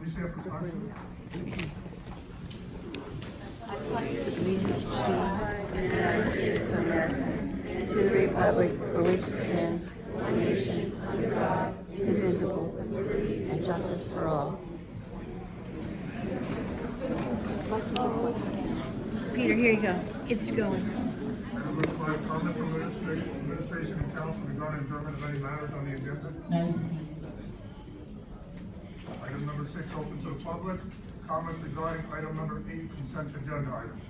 Please say after flag salute. Allegiance to the United States of America and to the republic for which it stands, one nation, under God, indivisible, and justice for all. Peter, here you go. It's going. Item number 5, comment from administration and council regarding adjournment of any matters on the agenda. None the same. Item number 6, open to the public. Comments regarding item number 8, consent agenda item.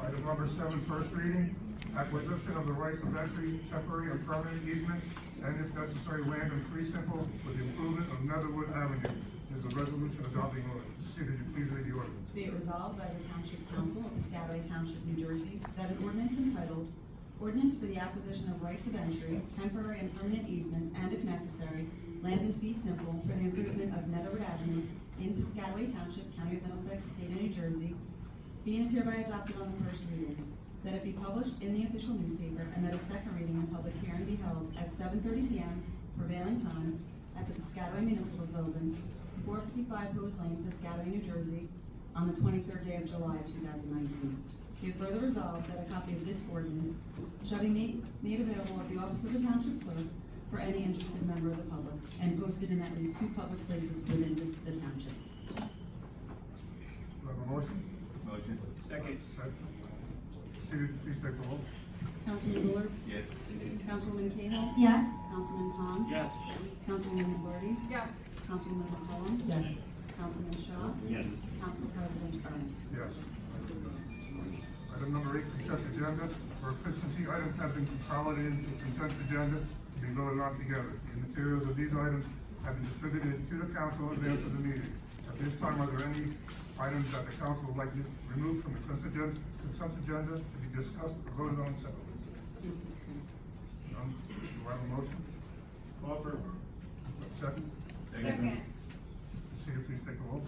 Item number 7, first reading, acquisition of the rights of entry, temporary and permanent easements, and if necessary, land in fee simple for the improvement of Netherwood Avenue. There's a resolution adopting ordinance. Mrs. C, did you please read the ordinance? Be it resolved by the Township Council of Piscataway Township, New Jersey, that an ordinance entitled, Ordinance for the Acquisition of Rights of Entry, Temporary and Permanent Easements, and if necessary, land in fee simple for the improvement of Netherwood Avenue in Piscataway Township, County of Middlesex, State of New Jersey, be and is hereby adopted on the first reading, that it be published in the official newspaper, and that a second reading and public hearing be held at 7:30 p.m. prevailing time at the Piscataway Municipal Building, 455 Hose Lane, Piscataway, New Jersey, on the 23rd day of July, 2019. Be it further resolved that a copy of this ordinance shall be made available at the office of the Township Clerk for any interested member of the public, and posted in at least 2 public places within the township. Do I have a motion? Motion. Second. Second. Mrs. C, would you please take the roll? Councilman Bullard? Yes. Councilwoman Cahill? Yes. Councilman Khan? Yes. Councilwoman McGuarty? Yes. Councilwoman McCollum? Yes. Councilman Shaw? Yes. Council President Ernst. Yes. Item number 8, consent agenda. For efficiency, items have been consolidated into a consent agenda to be voted on together. The materials of these items have been distributed to the council in advance of the meeting. At this time, are there any items that the council would like to remove from the consent agenda to be discussed or voted on separately? None? Do I have a motion? Offer. Second? Second. Cedar, please take a roll.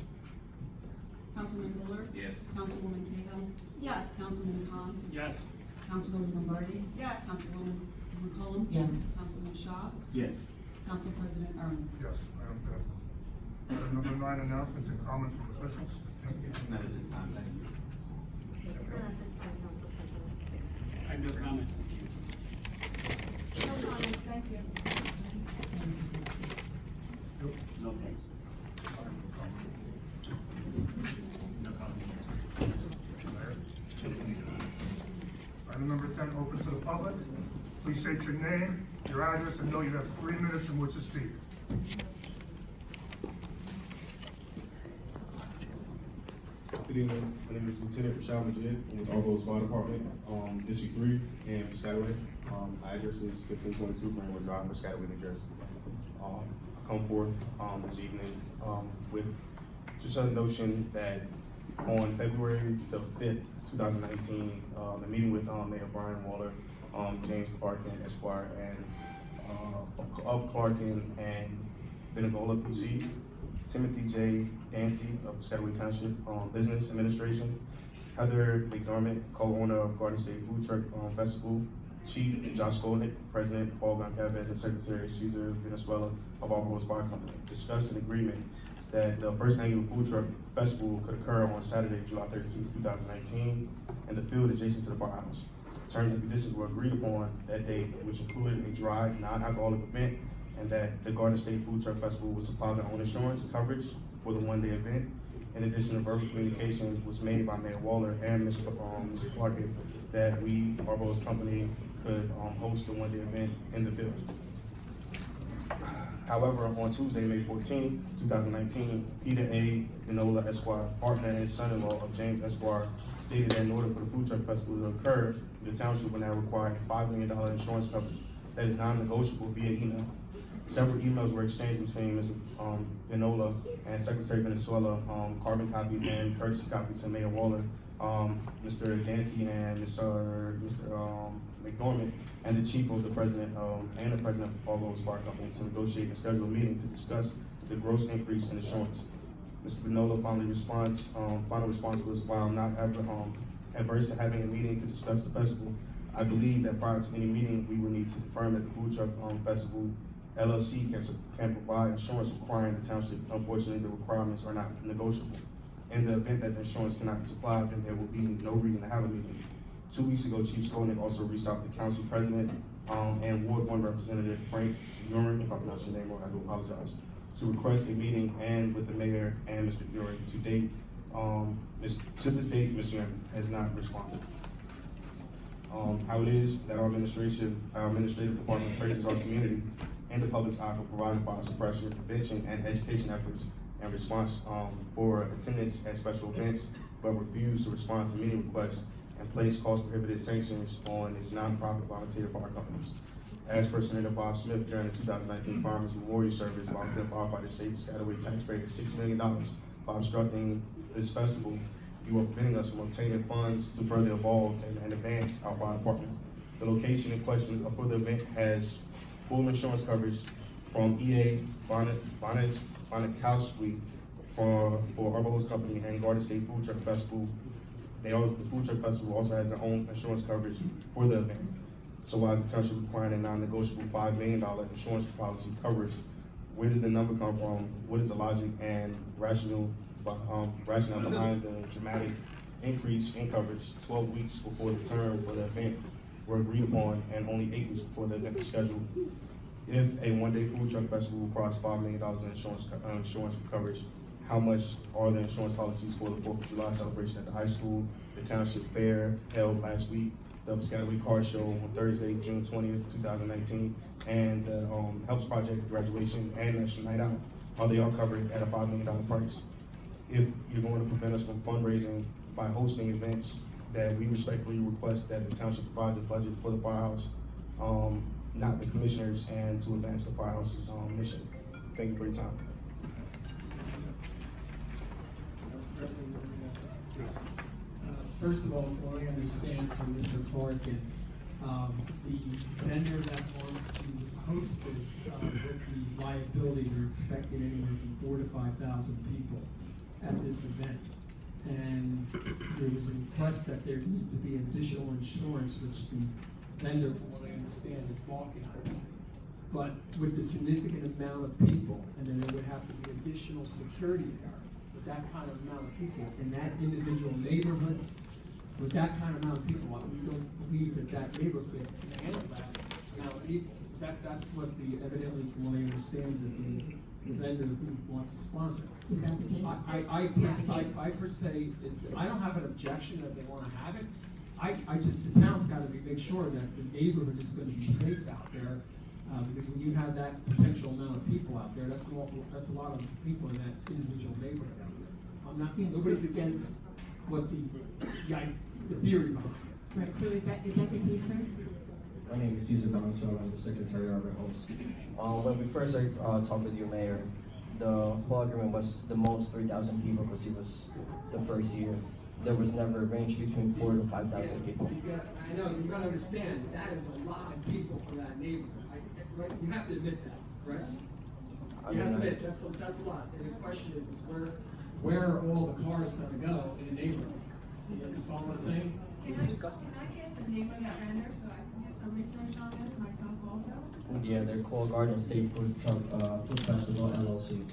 Councilman Bullard? Yes. Councilwoman Cahill? Yes. Councilman Khan? Yes. Councilwoman Lombardi? Yes. Councilwoman McCollum? Yes. Councilman Shaw? Yes. Council President Ernst. Yes, item passes. Item number 9, announcements and comments from officials. None at this time, thank you. Not this time, Council President. I have no comments. No comments, thank you. No thanks. No comments. Item number 10, open to the public. Please state your name, your address, and know you have 3 minutes in which to speak. Good evening. My name is Lieutenant Rashad Majid. I'm with Argos Fire Department, District 3 in Piscataway. Address is 1522 Greenwood Drive, Piscataway, New Jersey. I come forth this evening with just a notion that on February the 5th, 2019, the meeting with Mayor Brian Waller, James Clarkin, Esquire, and of Clarkin and Benegola PC, Timothy J. Dancy of Piscataway Township Business Administration, Heather McDermott, co-owner of Garden State Food Truck Festival, Chief Josh Skolnick, President Paul Goncalves, and Secretary Cesar Venezuela of Argos Fire Company, discussed an agreement that the first annual food truck festival could occur on Saturday, July 13, 2019, in the field adjacent to the firehouse. Terms and conditions were agreed upon that day, which included a dry, non-alcoholic event, and that the Garden State Food Truck Festival would supply their own insurance coverage for the one-day event. In addition, a verbal communication was made by Mayor Waller and Mr. Clarkin that we, Argos Company, could host the one-day event in the field. However, on Tuesday, May 14, 2019, Peter A. Denola, Esquire, partner and son-in-law of James Esquire, stated that in order for the food truck festival to occur, the township will now require a $5 million insurance coverage that is non-negotiable via email. Several emails were exchanged between Mr. Denola and Secretary Venezuela, carbon copy and courtesy copy to Mayor Waller, Mr. Dancy and Mr. McDormand, and the chief of the president and the president of Argos Fire Company to negotiate and schedule a meeting to discuss the gross increase in insurance. Mr. Denola final response was, while I'm not adverse to having a meeting to discuss the festival, I believe that prior to any meeting, we would need to confirm that the food truck festival LLC can provide insurance requiring the township. Unfortunately, the requirements are not negotiable. In the event that the insurance cannot be supplied, then there will be no reason to have a meeting. 2 weeks ago, Chief Skolnick also reached out to Council President and Ward 1 Representative Frank Urin, if I pronounced your name wrong, I do apologize, to request a meeting and with the mayor and Mr. Urin. To date, to this date, Mr. Urin has not responded. How it is that our administrative department praises our community and the public's eye for providing fire suppression, prevention, and education efforts and response for attendance at special events, but refuse to respond to many requests and place cost-prohibitive sanctions on its nonprofit volunteer fire companies. As per Senator Bob Smith during the 2019 Firemen's Memorial Service, volunteer firefighters saved Piscataway taxpayers $6 million by obstructing this festival. You are preventing us from obtaining funds to further evolve and advance our fire department. The location in question for the event has full insurance coverage from EA Bonikowski for Arbolo's company and Garden State Food Truck Festival. The Food Truck Festival also has their own insurance coverage for the event. So why is the township requiring a non-negotiable $5 million insurance policy coverage? Where did the number come from? What is the logic and rationale behind the dramatic increase in coverage 12 weeks before the term for the event were agreed upon and only 8 weeks before the event was scheduled? If a one-day food truck festival will cost $5 million in insurance coverage, how much are the insurance policies for the 4th of July celebration at the high school, the township fair held last week, the Piscataway Car Show on Thursday, June 20th, 2019, and the Helps Project graduation and National Night Out? Are they all covered at a $5 million price? If you're going to prevent us from fundraising by hosting events, that we respectfully request that the township provides a budget for the firehouse, not the commissioners, and to advance the firehouse's mission. Thank you for your time. First of all, from what I understand from Mr. Clark, and the vendor that wants to host this, with the liability, they're expecting anywhere from 4,000 to 5,000 people at this event. And there was a request that there need to be additional insurance, which the vendor, from what I understand, is balking on. But with the significant amount of people, and then there would have to be additional security there, with that kind of amount of people in that individual neighborhood, with that kind of amount of people, we don't believe that that neighborhood can handle that amount of people. That's what evidently from what I understand, that the vendor who wants to sponsor. Is that the case? I per se, I don't have an objection that they wanna have it. The town's gotta make sure that the neighborhood is gonna be safe out there. Because when you have that potential amount of people out there, that's a lot of people in that individual neighborhood out there. Nobody's against what the theory behind it. Right, so is that the case, sir? My name is Cesar Bonachon, I'm the secretary of our host. When we first talked with you, Mayor, the whole agreement was the most 3,000 people because it was the first year. There was never a range between 4,000 to 5,000 people. I know, you gotta understand, that is a lot of people for that neighborhood. Right? You have to admit that, right? You have to admit, that's a lot. And the question is where are all the cars gonna go in the neighborhood? You follow what I'm saying? Can I get the name of that vendor so I can do some research on this myself also? Yeah, they're called Garden State Food Festival LLC.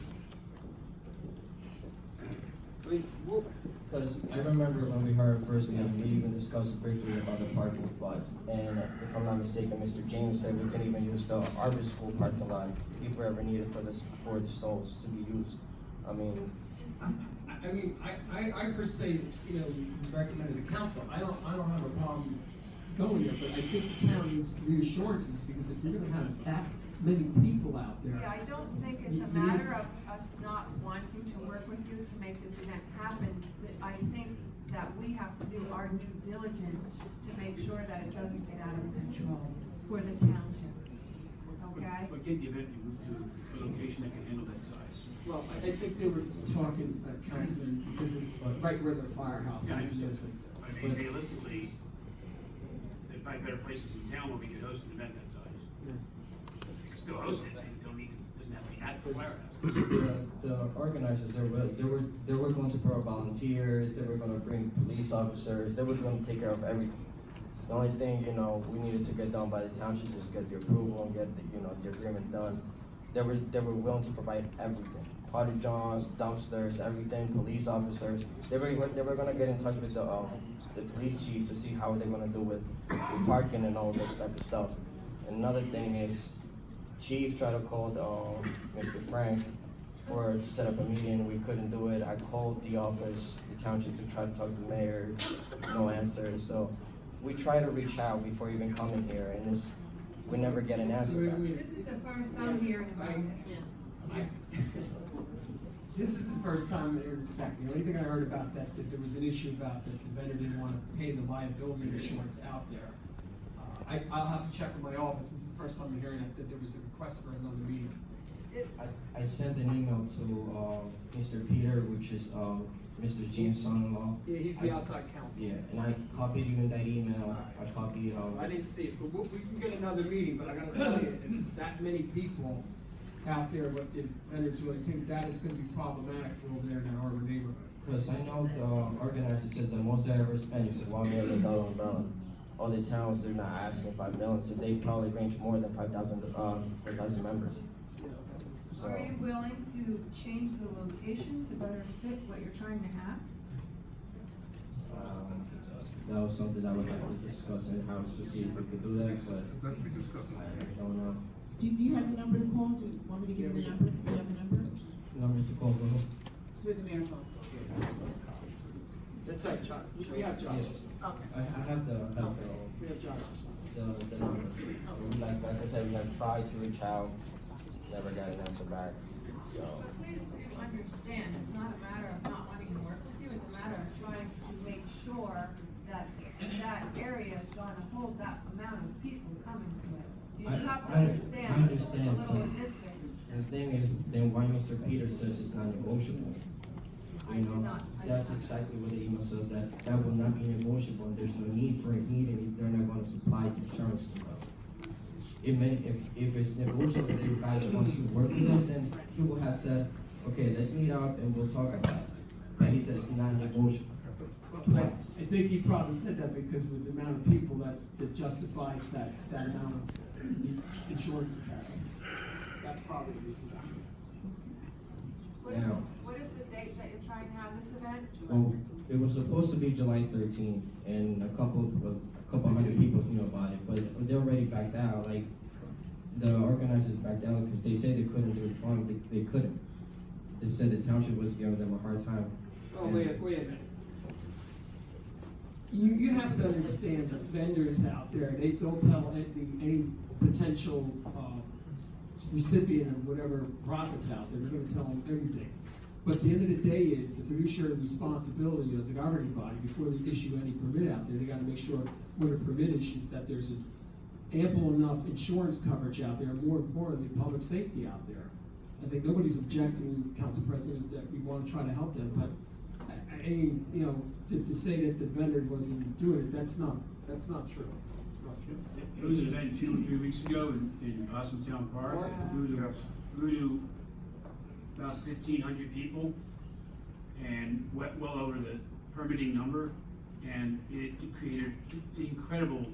Because I remember when we heard first meeting, we even discussed briefly about the parking spots. And if I'm not mistaken, Mr. James said we can even use the Arbor School parking lot if we ever need it for the stalls to be used. I per se, recommended the council. I don't have a problem going there, but I think the town needs reassurances because if you're gonna have that many people out there. Yeah, I don't think it's a matter of us not wanting to work with you to make this event happen. But I think that we have to do our due diligence to make sure that it doesn't get out of control for the township. Okay? But get the event moved to a location that can handle that size. Well, I think they were talking, Councilman, because it's right where their firehouse Yeah, I is. understand. I mean, realistically, there's probably better places in town where we could host an event that size. Yeah. We can still host it, but it doesn't have to be at the firehouse. The organizers, they were going to provide volunteers, they were going to bring police officers, they were going to take care of everything. The only thing, you know, we needed to get done by the township is get the approval and get the, you know, the agreement done. They were willing to provide everything. Potty johns, dumpsters, everything, police officers. They were gonna get in touch with the police chief to see how they're gonna do with parking and all this type of stuff. And another thing is, chief tried to call Mr. Frank to set up a meeting. We couldn't do it. I called the office, the township, to try to talk to the mayor. No answer. So we try to reach out before even coming here, and we never get an answer back. This is the first I'm hearing about it. This is the first time I'm hearing the second. The only thing I heard about that there was an issue about that the vendor didn't want to pay the liability insurance out there. I'll have to check with my office. This is the first time I'm hearing that there was a request for another meeting. I sent an email to Mr. Peter, which is Mr. James' son-in-law. Yeah, he's the outside counsel. Yeah, and I copied you in that email. I copied. I didn't see it, but we can get another meeting, but I gotta tell you, if it's that many people out there, what the vendors really think, that is gonna be problematic for over there in that Arbor neighborhood. Because I know the organizer said the most they ever spent is $1 million umbrella. All the towns, they're not asking 5 million, so they probably range more than 5,000 members. So, Are you willing to change the location to better fit what you're trying to have? that was something I would have to discuss in-house to see if we could do that, but That can be discussed. I don't know. Do you have the number to call? Do you want me to give you the number? Do you have the number? Number to call, go ahead. Through the mayor's office. That's right, Josh. We have Josh. Okay. I have the We have Josh. number. Like I said, we have tried to reach out, never got an answer back. So, But please do understand, it's not a matter of not wanting to work with you, it's a matter of trying to make sure that that area is gonna hold that amount of people coming to it. You I- have to I understand understand, a little but- logistics. the thing is, then why Mr. Peter says it's not negotiable? I You did know, not- I that's did not. exactly what the email says, that will not be negotiable, and there's no need for a meeting if they're not gonna supply the insurance. If it's negotiable, if you guys want to work with us, then he would have said, okay, let's meet up and we'll talk about it. But he said it's not negotiable. I think he probably said that because of the amount of people that justifies that amount of insurance to carry. That's probably the reason. Now, What is the date that you're trying to have this event? well, it was supposed to be July 13th, and a couple hundred people knew about it, but they already backed out. Like, the organizers backed out because they said they couldn't do it for them. They couldn't. They said the township was giving them a hard time. Oh, wait a minute. You have to understand that vendors out there, they don't tell any potential, recipient of whatever profits out there, they're gonna tell them everything. But the end of the day is the fiduciary responsibility of the governing body before they issue any permit out there. They gotta make sure when a permit issued that there's an ample enough insurance coverage out there, and more importantly, public safety out there. I think nobody's objecting, Council President, that we wanna try to help them, but I mean, you know, to say that the vendor wasn't doing it, that's not true. It's not true. There was an event 2 or 3 weeks ago in Boston Town Park. We grew to about 1,500 people and well over the permitting number. And it created an incredible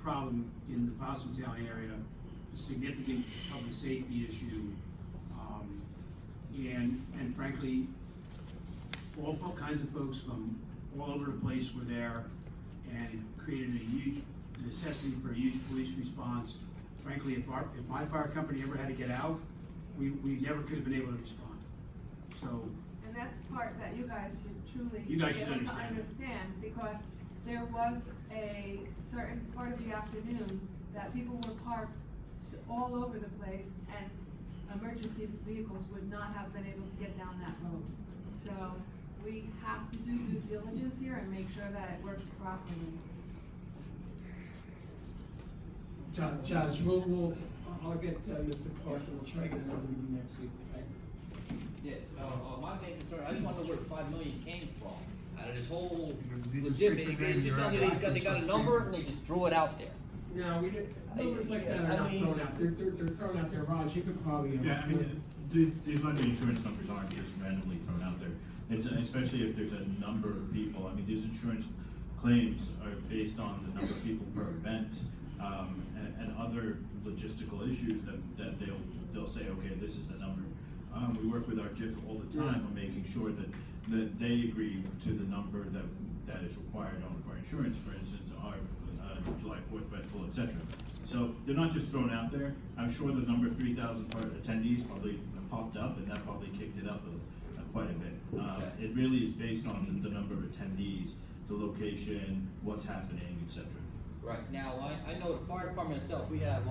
problem in the Boston Town area, a significant public safety issue. And frankly, all kinds of folks from all over the place were there and created a huge necessity for a huge police response. Frankly, if my fire company ever had to get out, we never could have been able to respond. So, And that's part that you guys should truly You guys should be able to understand. understand, because there was a certain part of the afternoon that people were parked all over the place, and emergency vehicles would not have been able to get down that road. So we have to do due diligence here and make sure that it works properly. Judge, I'll get Mr. Clark and we'll try to get another meeting next week, okay? Yeah, my main concern, I just want to know where the 5 million came from, out of this whole You legit, speak it your name, just you're sounded on like they got a license, number so and they just threw it out there. No, we didn't, numbers like that are I not mean- thrown out, they're thrown out there, Raj, you could probably. Yeah, I mean, these London insurance numbers aren't just randomly thrown out there. It's, especially if there's a number of people, I mean, these insurance claims are based on the number of people per event, and other logistical issues that they'll say, okay, this is the number. We work with our JIP all the time on making sure that they agree to the number that is required for insurance, for instance, our July 4th rental, etc. So they're not just thrown out there. I'm sure the number 3,000 attendees probably popped up, and that probably kicked it up quite a bit. It really is based on the number of attendees, the location, what's happening, etc. Right, now, I know the fire department itself, we have,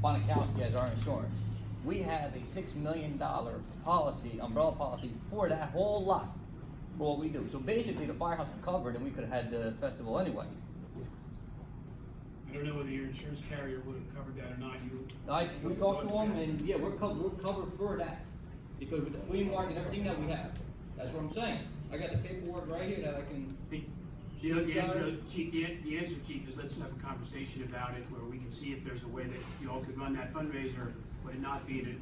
Bonakowski as our insurance. We have a $6 million policy, umbrella policy for that whole lot, for what we do. So basically, the firehouse is covered, and we could have had the festival anyway. I don't know whether your insurance carrier would have covered that or not. We talked to them, and yeah, we're covered for that. Because with the flea market and everything that we have, that's what I'm saying. I got the paperwork right here that I can. You know, the answer, Chief, the answer, Chief, is let's have a conversation about it where we can see if there's a way that you all could run that fundraiser, would it not be in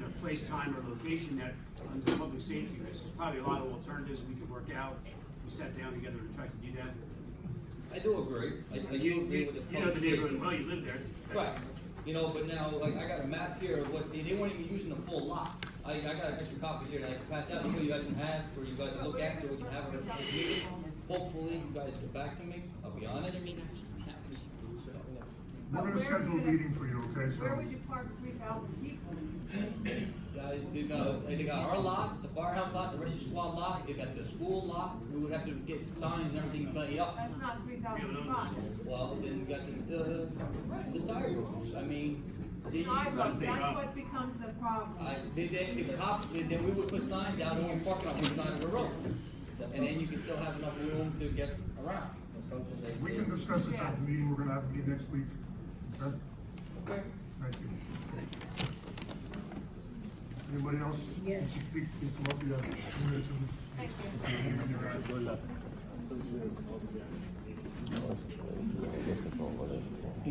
a place, time, or location that runs a public safety risk. There's probably a lot of alternatives we could work out. We sat down together to try to do that. I do agree. I do agree with the You know the neighborhood well, you live there. Right. You know, but now, like, I got a map here of what, they weren't even using the full lot. I got extra copies here that I can pass out, so you guys can have, for you guys to look at, so we can have it at the meeting. Hopefully, you guys get back to me, I'll be honest. We're gonna schedule a meeting for you, okay, so. Where would you park 3,000 people? They got our lot, the firehouse lot, the rescue squad lot, they got the school lot, we would have to get signs and everything made up. That's not 3,000 spots. Well, then you got the side roads, I mean. Sidewalks, that's what becomes the problem. Then we would put signs out on the parking lot on the side of the road. And then you can still have enough room to get around. We can discuss this at the meeting, we're gonna have a meeting next week, okay? Okay. Thank you. Anybody else? Yes. Speak, please come up, you have 2 minutes of this. Thank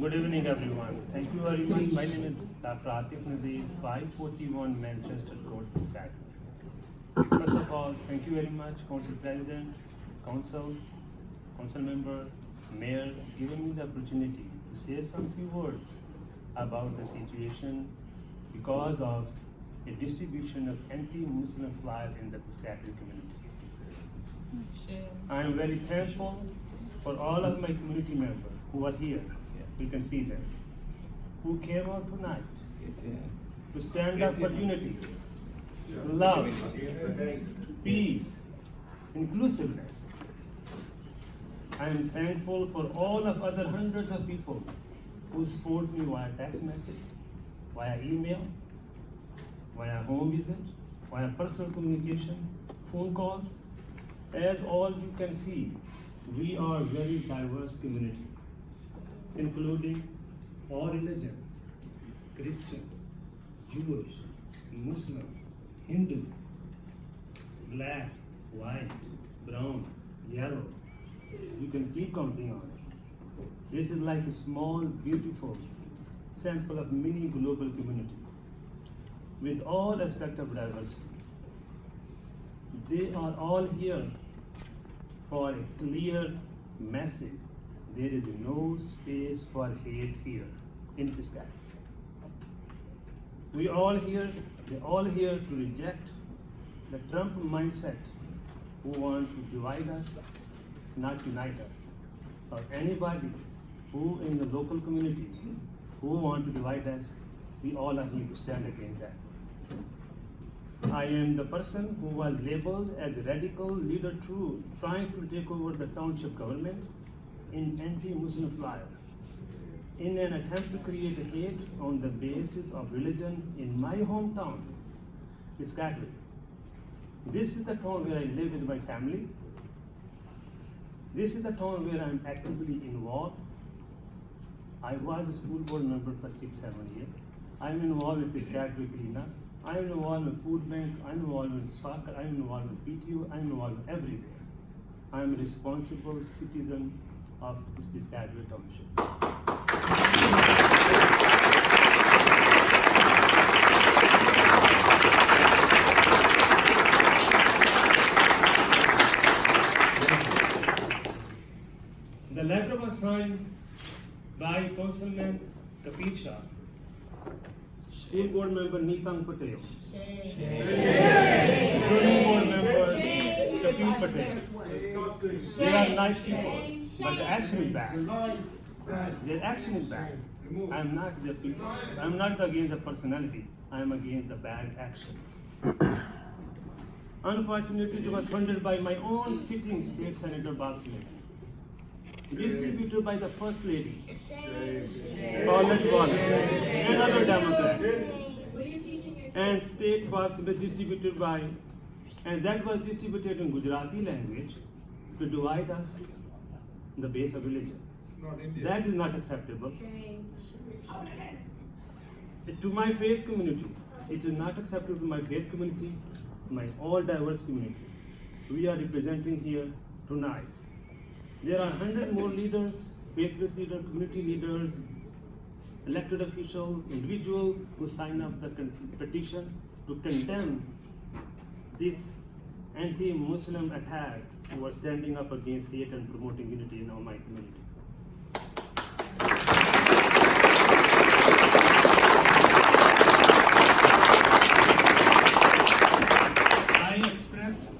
Good evening, everyone. Thank you very much. My name is Dr. Atif Nadeer, 541 Manchester Court, Piscataway. First of all, thank you very much, Council President, Council Member, Mayor, giving me the opportunity to say some few words about the situation because of a distribution of anti-Muslim flyer in the Piscataway community. I am very thankful for all of my community members who are here. You can see them. Who came out tonight to stand up for unity, love, peace, inclusiveness. I am thankful for all of other hundreds of people who support me via text message, via email, via home visit, via personal communication, phone calls. As all you can see, we are a very diverse community, including all religion, Christian, Jewish, Muslim, Hindu, black, white, brown, yellow. You can keep counting on it. This is like a small, beautiful sample of mini global community with all aspects of diversity. They are all here for a clear message. There is no space for hate here in Piscataway. They're all here to reject the Trump mindset who want to divide us, not unite us. For anybody who in the local community who want to divide us, we all are here to stand against that. I am the person who was labeled as a radical leader trying to take over the township government in anti-Muslim flyers in an attempt to create a hate on the basis of religion in my hometown, Piscataway. This is the town where I live with my family. This is the town where I am actively involved. I was a school board member for 6-7 years. I am involved with Piscataway cleanup. I am involved in food bank. I am involved in soccer. I am involved in PTO. I am involved everywhere. I am a responsible citizen of this Piscataway township. councilman Kapil Shah, State Board member Neetang Patel, zoning board member Kapil Patel. They are nice people, but the action is bad. Their action is bad. I'm not the people. I'm not against the personality. I'm against the bad actions. Unfortunately, it was funded by my own sitting state senator Bob Smith, distributed by the first lady, Paulette Waller, and other Democrats, and state Bob Smith distributed by, and that was distributed in Gujarati language to divide us on the base of religion. That is not acceptable. To my faith community, it is not acceptable to my faith community, my all diverse community. We are representing here tonight. There are 100 more leaders, faith-based leaders, community leaders, elected officials, individuals who sign up the petition to condemn this anti-Muslim attack who are standing up against hate and promoting unity in my community. I express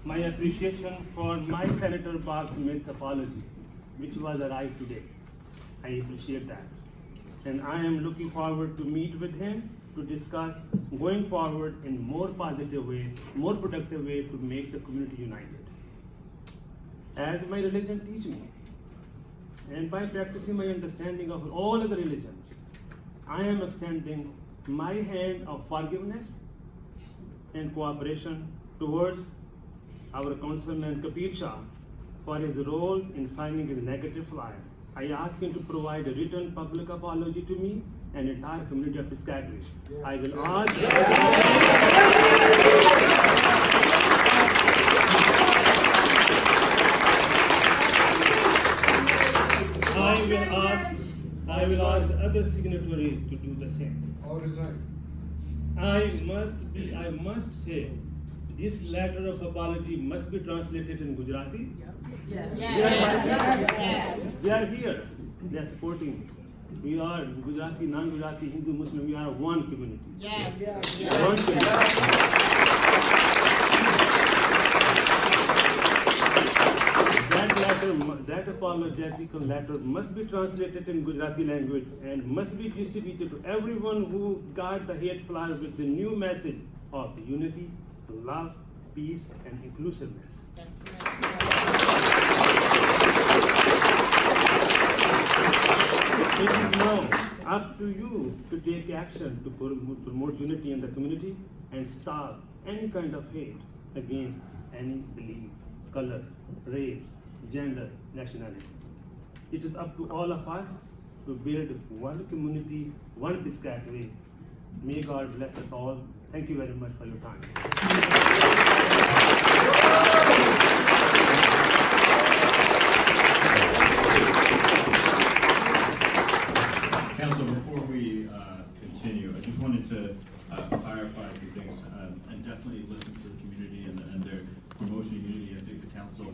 my appreciation for my Senator Bob Smith's apology, which was arrived today. I appreciate that. And I am looking forward to meet with him to discuss going forward in more positive way, more productive way to make the community united. As my religion teaches me, and by practicing my understanding of all other religions, I am extending my hand of forgiveness and cooperation towards our councilman Kapil Shah for his role in signing his negative flyer. I ask him to provide a written public apology to me and entire community of Piscataway. I will ask the other signatories to do the same. I must say, this letter of apology must be translated in Gujarati. Yes. They are here. They are supporting me. We are Gujarati, non-Gujarati, Hindu, Muslim. We are one community. Yes. One community. That apologetical letter must be translated in Gujarati language and must be distributed to everyone who got the hate flyer with the new message of unity, love, peace, and inclusiveness. It is now up to you to take action to promote unity in the community and stop any kind of hate against any belief, color, race, gender, nationality. It is up to all of us to build one community, one Piscataway. May God bless us all. Thank you very much for your time. Council, before we continue, I just wanted to clarify a few things and definitely listen to the community and their promotion of unity. I think the council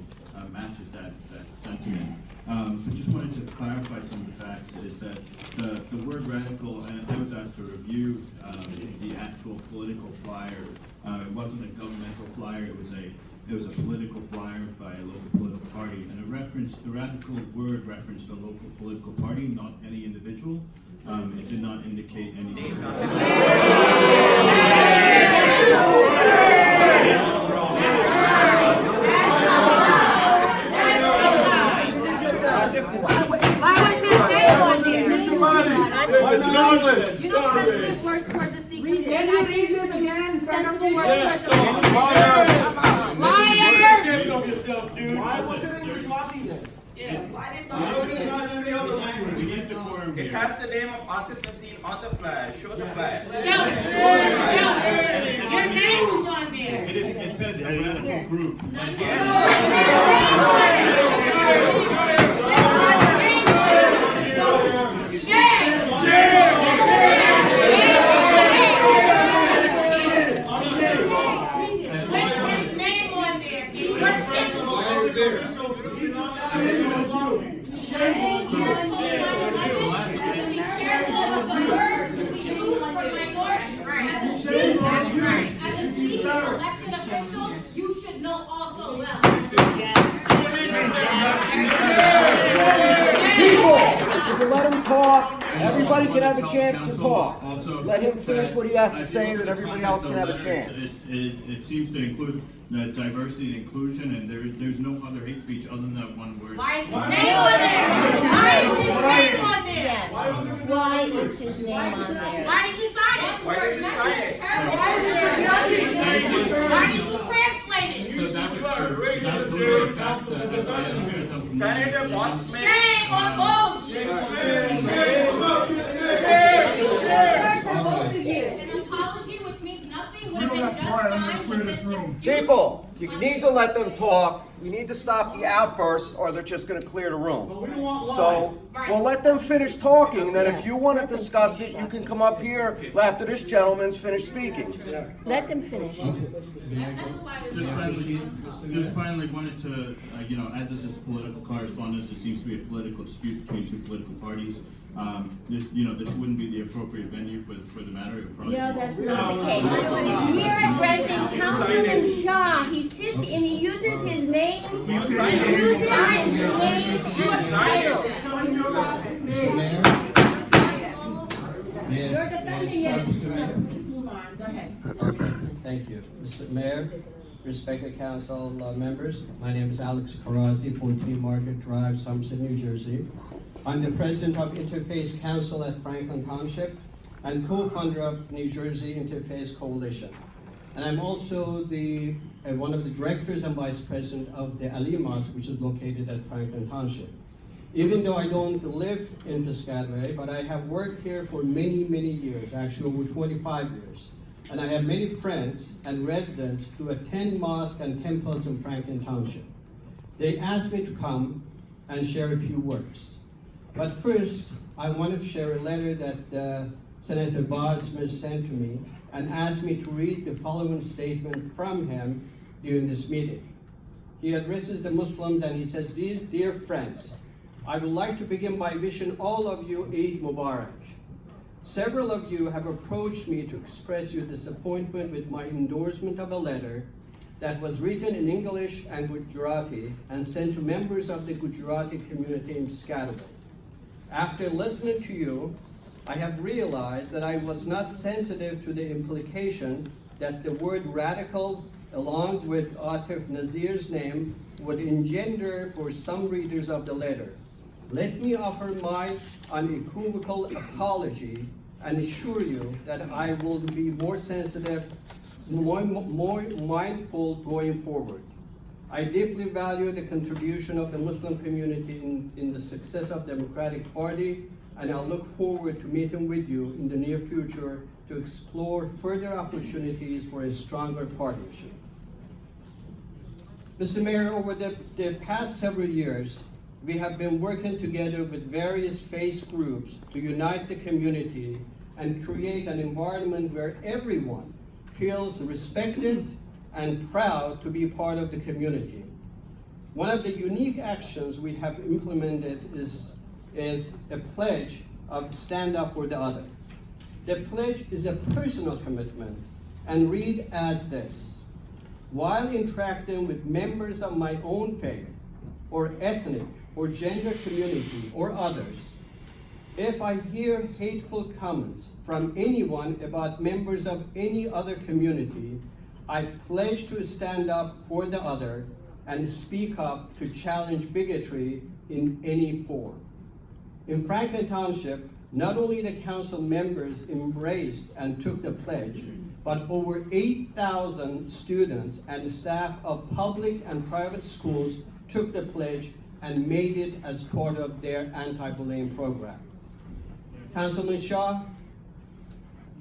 matches that sentiment. But just wanted to clarify some of the facts is that the word radical, and I was asked to review the actual political flyer. It wasn't a governmental flyer, it was a political flyer by a local political party, and the radical word referenced a local political party, not any individual. It did not indicate any You know, sensitive words towards a secret. Can you read this again in front of me? Sensible words towards a Liar! Why wasn't it talking then? Why was it not any other language? We need to quorum here. It has the name of Atif Naseem on the flyer. Show the flyer. Your name is on there. It says a radical group. secret. talk, everybody can have a chance to Council talk. also Let him finish that what he has to if you say, look and at the everybody context else can of have the a letter, chance. It seems to include diversity and inclusion, and there's no other hate speech other than that one word. Why is his name on there? Why is his name on there? Yes. Why is his name on there? Why did you sign it? Why did you sign it? Why did you translate it? So those are the facts that as I understood them from Senator Bossman. Shame on both. An apology, which means nothing, would We have don't been have just quiet, I'm fine. gonna clear this room. People, you need to let them talk. You need to stop the outbursts, or they're just gonna clear the room. So, well, let them finish talking, and then if you wanna discuss it, you can come up here after this gentleman's finished speaking. Let them finish. Just finally wanted to, as this is political correspondence, it seems to be a political dispute between two political parties. This wouldn't be the appropriate venue for the matter. It would probably No, be- that's not the case. We're addressing Councilman Shaw. He sits and he uses his name, he uses his name and title. You're defending it. Let's move on, go ahead. Thank you. Mr. Mayor, respected council members, my name is Alex Karazi, 14 Market Drive, Somerset, New Jersey. I'm the president of Interface Council at Franklin Township and co-founder of New Jersey Interface Coalition. And I'm also one of the directors and vice president of the Ali Mosque, which is located at Franklin Township. Even though I don't live in Piscataway, but I have worked here for many, many years, actually over 25 years. And I have many friends and residents who attend mosques and temples in Franklin Township. They asked me to come and share a few words. But first, I wanted to share a letter that Senator Bossman sent to me and asked me to read the following statement from him during this meeting. He addresses the Muslims and he says, "Dear friends, I would like to begin by wishing all of you Eid Mubarak. Several of you have approached me to express your disappointment with my endorsement of a letter that was written in English and Gujarati and sent to members of the Gujarati community in Piscataway. After listening to you, I have realized that I was not sensitive to the implication that the word radical, along with Atif Nazir's name, would engender for some readers of the letter. Let me offer my unequivocal apology and assure you that I will be more sensitive, more mindful going forward. I deeply value the contribution of the Muslim community in the success of the Democratic Party, and I look forward to meeting with you in the near future to explore further opportunities for a stronger partnership." Mr. Mayor, over the past several years, we have been working together with various faith groups to unite the community and create an environment where everyone feels respected and proud to be part of the community. One of the unique actions we have implemented is a pledge of stand up for the other. The pledge is a personal commitment and read as this: while interacting with members of my own faith or ethnic or gender community or others, if I hear hateful comments from anyone about members of any other community, I pledge to stand up for the other and speak up to challenge bigotry in any form. In Franklin Township, not only the council members embraced and took the pledge, but over 8,000 students and staff of public and private schools took the pledge and made it as part of their anti-bullying program. Councilman Shaw,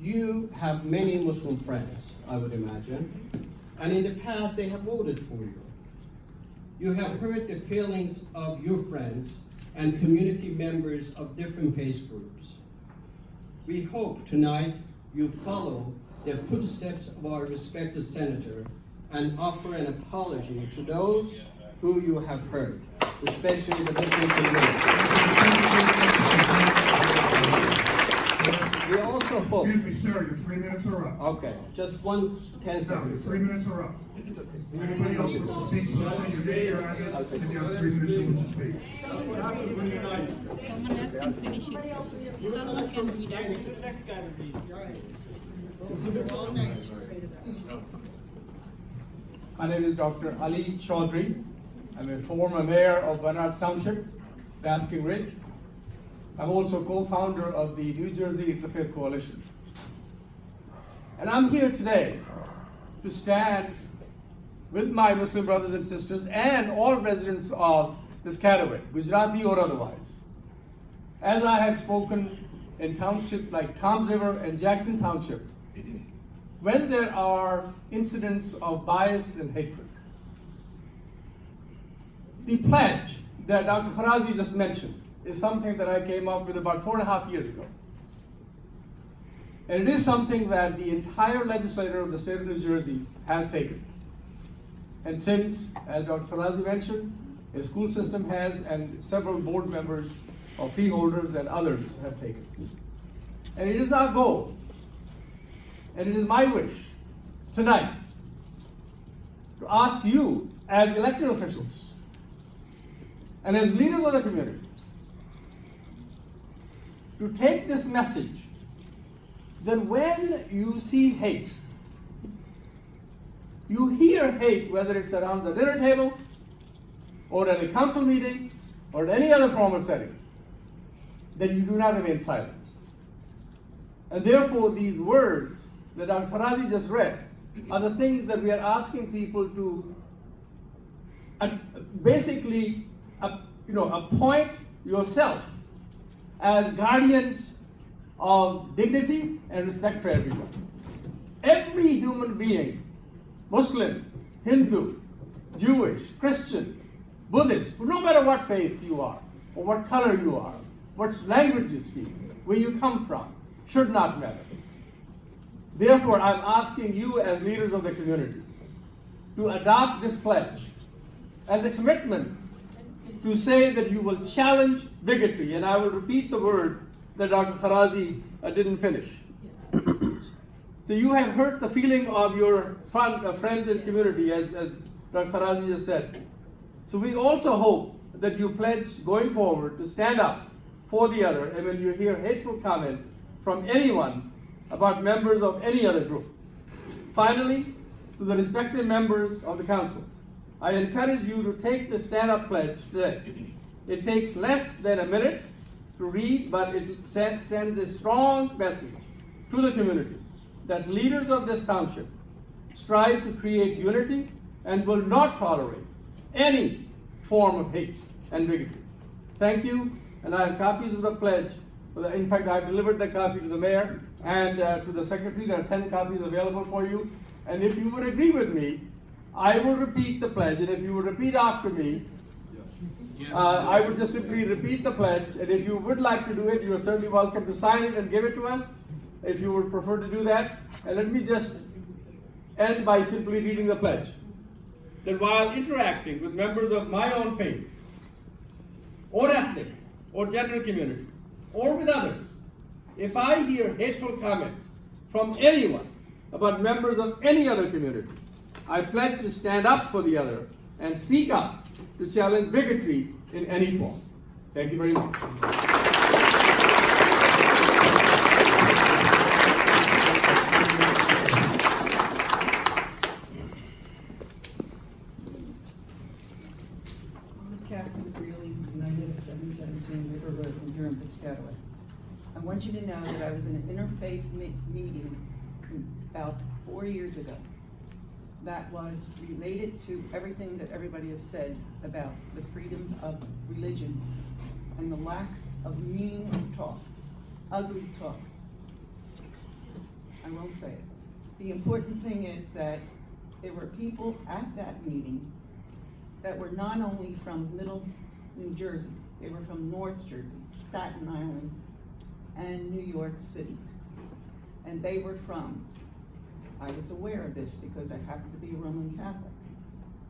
you have many Muslim friends, I would imagine, and in the past they have voted for you. You have heard the feelings of your friends and community members of different faith groups. We hope tonight you follow the footsteps of our respected senator and offer an apology to those who you have hurt, especially the Muslim community. We also hope. Excuse me, sir, your 3 minutes are up. Okay, just 10 No, your seconds. 3 minutes are up. Anybody else wants to speak, please say your name, your address, and you have 3 minutes in which to speak. Someone else can finish his, someone can read My name is Dr. Ali Chaudhry. I'm a former mayor of Bernards Township, Basking Ridge. I'm also co-founder of the New Jersey Interfaith Coalition. And I'm here today to stand with my Muslim brothers and sisters and all residents of Piscataway, Gujarati or otherwise. As I have spoken in townships like Toms River and Jackson Township, when there are incidents of bias and hatred, the pledge that Dr. Farazi just mentioned is something that I came up with about 4.5 years ago. And it is something that the entire legislature of the state of New Jersey has taken. And since, as Dr. Farazi mentioned, a school system has, and several board members or freeholders and others have taken. And it is our goal, and it is my wish tonight to ask you as elected officials and as leaders of the community to take this message that when you see hate, you hear hate, whether it's around the dinner table or at a council meeting or any other formal setting, that you do not remain silent. And therefore, these words that Dr. Farazi just read are the things that we are asking people to basically appoint yourself as guardians of dignity and respect for everyone. Every human being, Muslim, Hindu, Jewish, Christian, Buddhist, no matter what faith you are, or what color you are, what language you speak, where you come from, should not matter. Therefore, I'm asking you as leaders of the community to adopt this pledge as a commitment to say that you will challenge bigotry. And I will repeat the words that Dr. Farazi didn't finish. So you have hurt the feeling of your friends and community, as Dr. Farazi just said. So we also hope that you pledge going forward to stand up for the other, and when you hear hateful comments from anyone about members of any other group. Finally, to the respected members of the council, I encourage you to take the stand-up pledge today. It takes less than a minute to read, but it sends a strong message to the community that leaders of this township strive to create unity and will not tolerate any form of hate and bigotry. Thank you, and I have copies of the pledge. In fact, I've delivered the copy to the mayor and to the secretary. There are 10 copies available for you. And if you would agree with me, I will repeat the pledge. And if you would repeat after me, I would just simply repeat the pledge. And if you would like to do it, you are certainly welcome to sign it and give it to us, if you would prefer to do that. And let me just end by simply reading the pledge. That while interacting with members of my own faith, or ethnic, or gender community, or with others, if I hear hateful comments from anyone about members of any other community, I pledge to stand up for the other and speak up to challenge bigotry in any form. Thank you very much. Captain Greeley, United at 717 River Road from here in Piscataway. I want you to know that I was in an interfaith meeting about 4 years ago that was related to everything that everybody has said about the freedom of religion and the lack of mean talk, ugly talk. I won't say it. The important thing is that there were people at that meeting that were not only from Middle New Jersey, they were from North Jersey, Staten Island, and New York City. And they were from, I was aware of this because I happen to be a Roman Catholic,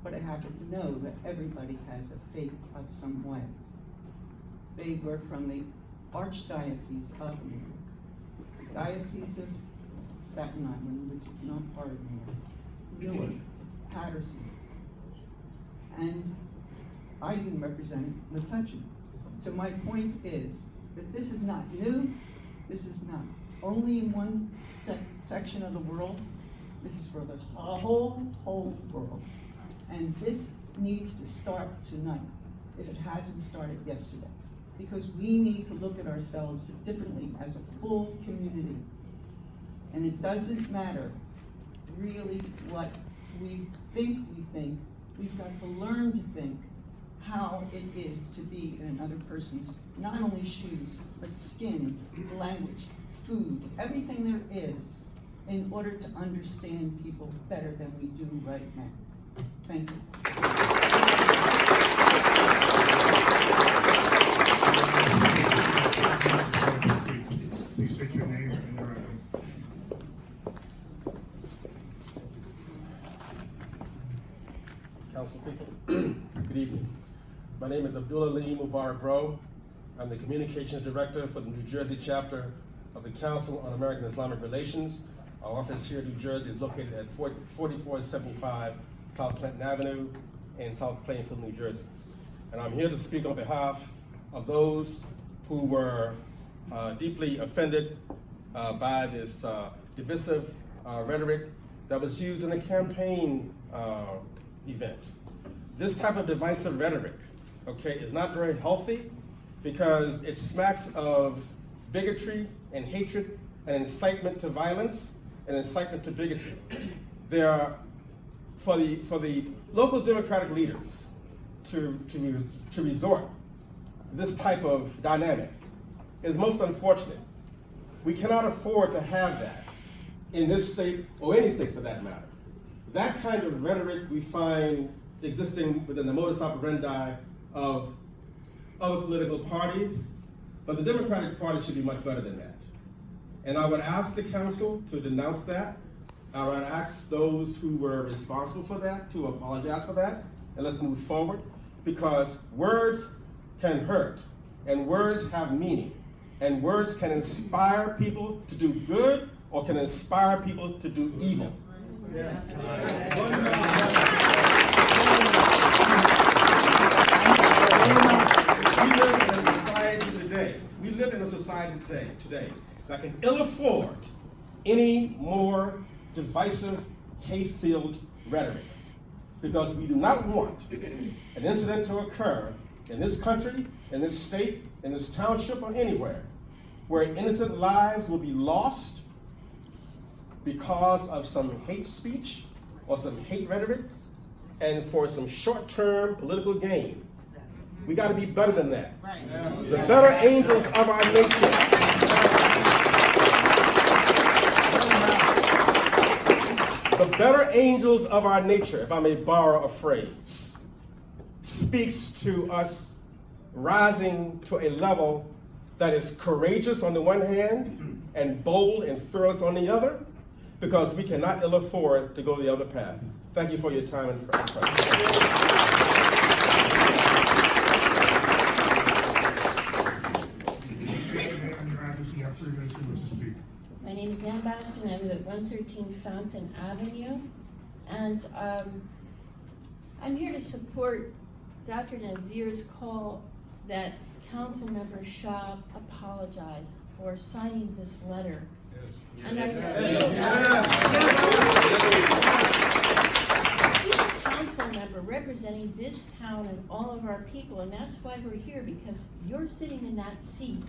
but I happen to know that everybody has a faith of some way. They were from the Archdiocese of New York. Diocese of Staten Island, which is not part of Newark, Newark, Patterson, and I even represent Metuchen. So my point is that this is not new. This is not only in one section of the world. This is for the whole world. And this needs to start tonight, if it hasn't started yesterday. Because we need to look at ourselves differently as a full community. And it doesn't matter really what we think. We've got to learn to think how it is to be in another person's, not only shoes, but skin, language, food, everything there is, in order to understand people better than we do right now. Thank you. Please state your name and your address. Council people, good evening. My name is Abdullah Lee Mubarak-Rowe. I'm the Communications Director for the New Jersey chapter of the Council on American Islamic Relations. Our office here in New Jersey is located at 4475 South Clinton Avenue in South Plainfield, New Jersey. And I'm here to speak on behalf of those who were deeply offended by this divisive rhetoric that was used in a campaign event. This type of divisive rhetoric, okay, is not very healthy because it smacks of bigotry and hatred and incitement to violence and incitement to bigotry. There are, for the local Democratic leaders to resort this type of dynamic is most unfortunate. We cannot afford to have that in this state or any state for that matter. That kind of rhetoric we find existing within the modus operandi of other political parties, but the Democratic Party should be much better than that. And I would ask the council to denounce that. I would ask those who were responsible for that to apologize for that, and let's move forward, because words can hurt, and words have meaning, and words can inspire people to do good or can inspire people to do evil. Yes. We live in a society today that can ill afford any more divisive, hate-filled rhetoric, because we do not want an incident to occur in this country, in this state, in this township, or anywhere where innocent lives will be lost because of some hate speech or some hate rhetoric and for some short-term political gain. We got to be better than that. Right. The better angels of our nature. The better angels of our nature, if I may borrow a phrase, speaks to us rising to a level that is courageous on the one hand and bold and fearless on the other, because we cannot ill afford to go the other path. Thank you for your time and My name is Ann Bastion. I live at 113 Fountain Avenue, and I'm here to support Dr. Nazir's call that Councilmember Shah apologize for signing this letter. Yes. And I feel he's a council member representing this town and all of our people, and that's why we're here, because you're sitting in that seat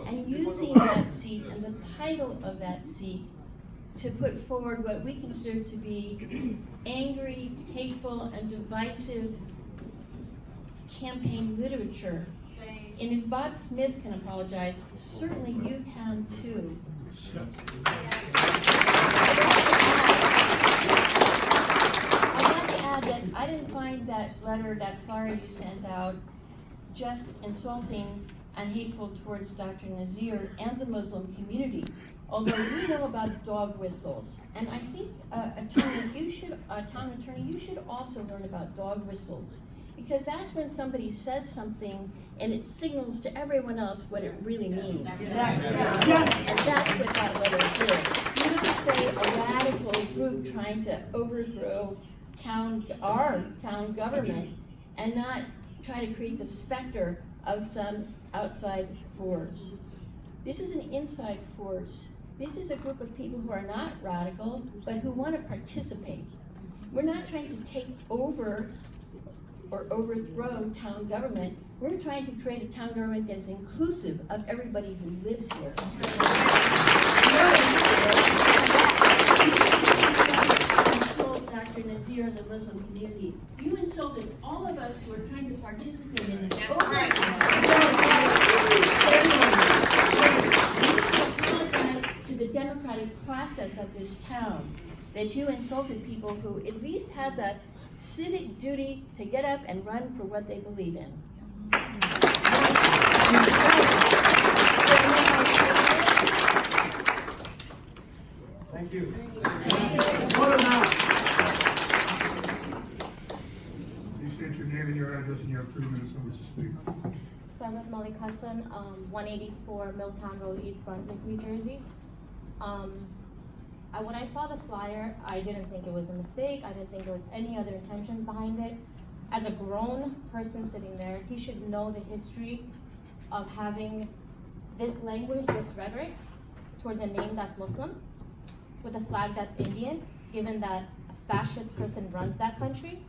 and using that seat and the title of that seat to put forward what we consider to be angry, hateful, and divisive campaign literature. And if Bob Smith can apologize, certainly you can too. I'd like to add that I didn't find that letter, that flyer you sent out, just insulting and hateful towards Dr. Nazir and the Muslim community. Although we know about dog whistles, and I think, town attorney, you should also learn about dog whistles, because that's when somebody says something and it signals to everyone else what it really means. Yes. And that's what that letter did. You don't say a radical group trying to overthrow our town government and not try to create the specter of some outside force. This is an inside force. This is a group of people who are not radical, but who want to participate. We're not trying to take over or overthrow town government. We're trying to create a town government that is inclusive of everybody who lives here. You insult Dr. Nazir and the Muslim community. You insulted all of us who are trying to participate in this. That's right. To the democratic process of this town, that you insulted people who at least had the civic duty to get up and run for what they believe in. Thank you. Please state your name and your address, and you have 3 minutes in which to speak. Sarmat Malik Hassan, 184 Milltown Road, East Brunswick, New Jersey. When I saw the flyer, I didn't think it was a mistake. I didn't think there was any other intentions behind it. As a grown person sitting there, he should know the history of having this language, this rhetoric, towards a name that's Muslim, with a flag that's Indian, given that a fascist person runs that country,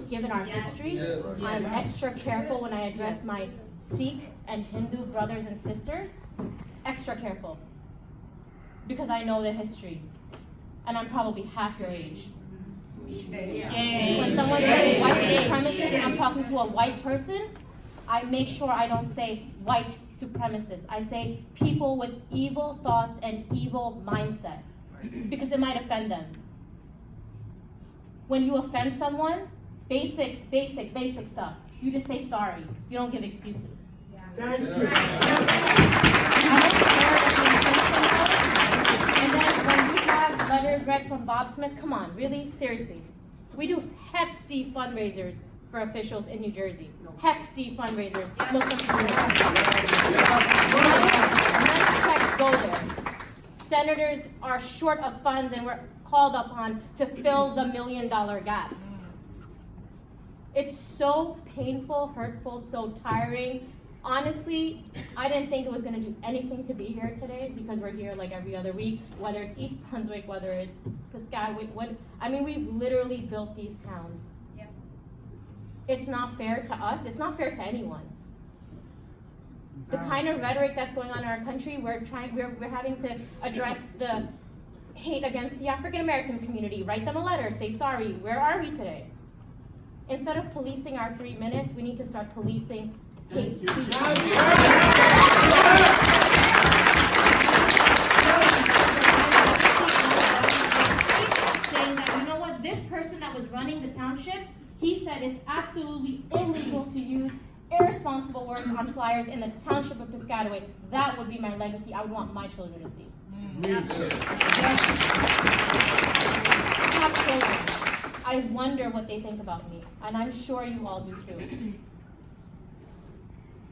given our history. I'm extra careful when I address my Sikh and Hindu brothers and sisters, extra careful, because I know their history, and I'm probably half your age. When someone says white supremacist, I'm talking to a white person, I make sure I don't say white supremacists. I say people with evil thoughts and evil mindset, because it might offend them. When you offend someone, basic stuff, you just say sorry. You don't give excuses. Thank you. And then when we have letters read from Bob Smith, come on, really? Seriously. We do hefty fundraisers for officials in New Jersey. Hefty fundraisers. Muslim communities. Nice checks go there. Senators are short of funds and we're called upon to fill the $1 million gap. It's so painful, hurtful, so tiring. Honestly, I didn't think it was going to do anything to be here today, because we're here like every other week, whether it's East Brunswick, whether it's Piscataway, we've literally built these towns. Yep. It's not fair to us, it's not fair to anyone. The kind of rhetoric that's going on in our country, we're having to address the hate against the African American community, write them a letter, say sorry, where are we today? Instead of policing our 3 minutes, we need to start policing hate speech. Saying that, you know what, this person that was running the township, he said it's absolutely illegal to use irresponsible words on flyers in the township of Piscataway. That would be my legacy I would want my children to see. Top children. I wonder what they think about me, and I'm sure you all do too.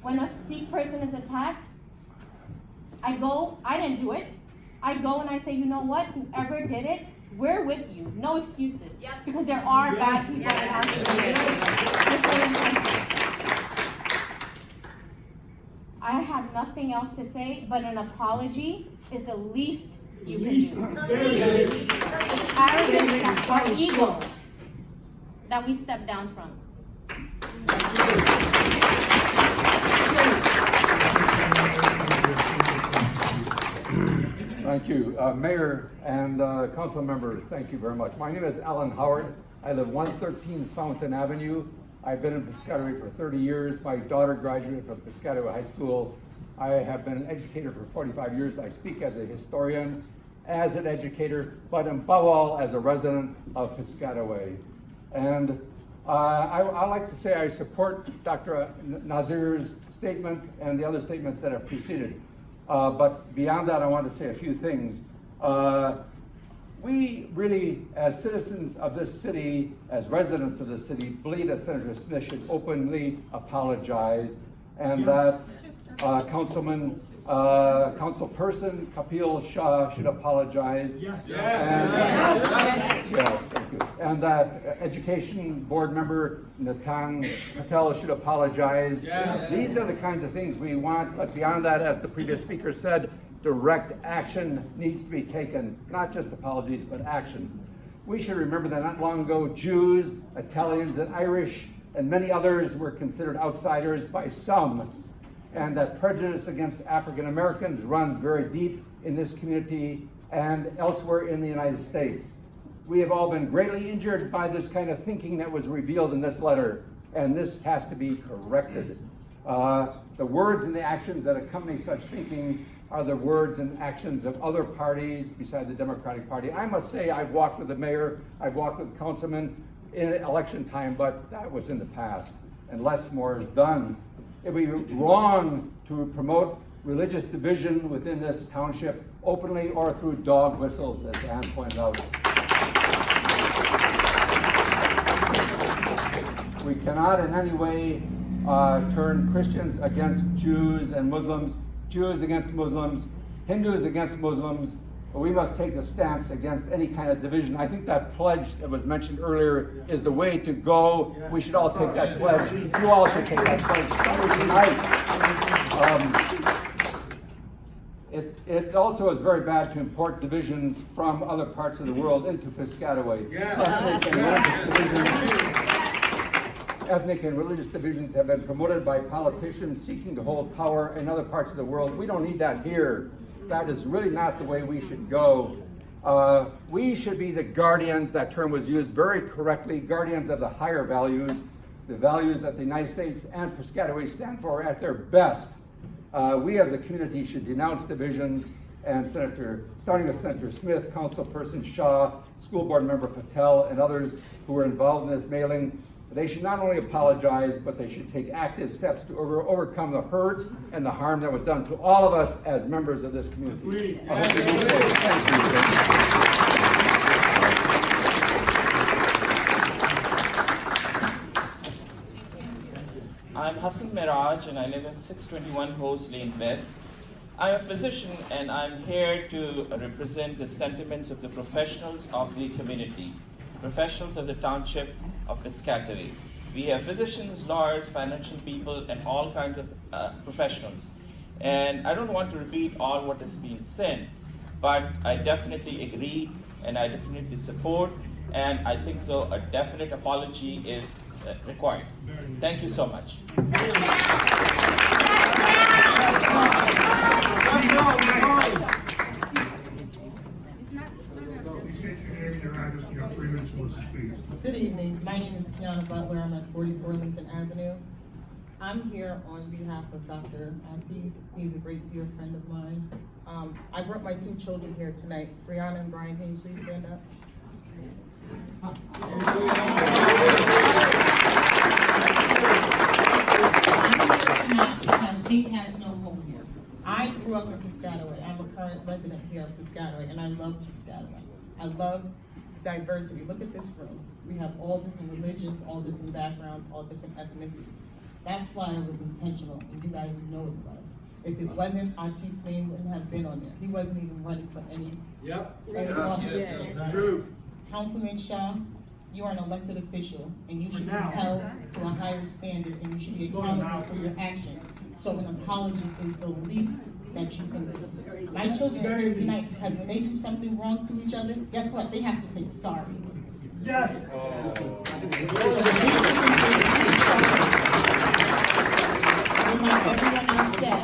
When a Sikh person is attacked, I didn't do it. I go and I say, you know what, whoever did it, we're with you, no excuses. Yep. Because there are bad people in our community. I have nothing else to say, but an apology is the least you can do. It's arrogance or ego that we step down from. Thank you. Mayor and council members, thank you very much. My name is Alan Howard. I live 113 Fountain Avenue. I've been in Piscataway for 30 years. My daughter graduated from Piscataway High School. I have been an educator for 45 years. I speak as a historian, as an educator, but above all, as a resident of Piscataway. And I like to say I support Dr. Nazir's statement and the other statements that have preceded. But beyond that, I want to say a few things. We really, as citizens of this city, as residents of this city, believe that Senator Smith should openly apologize, and that Councilperson Kapil Shah should apologize. Yes. Yes, thank you. And that Education Board Member Nathan Patel should apologize. Yes. These are the kinds of things we want, but beyond that, as the previous speaker said, direct action needs to be taken, not just apologies, but action. We should remember that not long ago, Jews, Italians, and Irish, and many others were considered outsiders by some, and that prejudice against African Americans runs very deep in this community and elsewhere in the United States. We have all been greatly injured by this kind of thinking that was revealed in this letter, and this has to be corrected. The words and the actions that accompany such thinking are the words and actions of other parties besides the Democratic Party. I must say, I've walked with the mayor, I've walked with councilmen in election time, but that was in the past, and less more is done. It would be wrong to promote religious division within this township openly or through dog whistles, as Ann pointed out. We cannot in any way turn Christians against Jews and Muslims, Jews against Muslims, Hindus against Muslims, but we must take a stance against any kind of division. I think that pledge that was mentioned earlier is the way to go. We should all take that pledge. You all should take that pledge tonight. It also is very bad to import divisions from other parts of the world into Piscataway. Ethnic and religious divisions have been promoted by politicians seeking to hold power in other parts of the world. We don't need that here. That is really not the way we should go. We should be the guardians, that term was used very correctly, guardians of the higher values, the values that the United States and Piscataway stand for at their best. We as a community should denounce divisions, and starting with Senator Smith, Councilperson Shah, School Board Member Patel, and others who were involved in this mailing. They should not only apologize, but they should take active steps to overcome the hurt and the harm that was done to all of us as members of this community. I hope you do so. Thank you. I'm Hassan Miraj and I live at 621 Hose Lane West. I'm a physician and I'm here to represent the sentiments of the professionals of the community, professionals of the township of Piscataway. We have physicians, lawyers, financial people, and all kinds of professionals. And I don't want to repeat all what has been said, but I definitely agree and I definitely support, and I think so a definite apology is required. Thank you so much. Good evening. My name is Kiana Butler. I'm at 44 Lincoln Avenue. I'm here on behalf of Dr. Atif. He's a great dear friend of mine. I brought my two children here tonight. Brianna and Brian, can you please stand up? I'm here tonight because hate has no home here. I grew up in Piscataway. I'm a current resident here of Piscataway, and I love Piscataway. I love diversity. Look at this room. We have all different religions, all different backgrounds, all different ethnicities. That flyer was intentional, and you guys know it was. If it wasn't, Atif name wouldn't have been on there. He wasn't even running for any office. Yes. True. Councilman Shah, you are an elected official, and you should be held to a higher standard, and you should be accountable for your actions. So an apology is the least that you can do. My children are here tonight, because when they do something wrong to each other, guess what? They have to say sorry. Yes. Like everyone else said,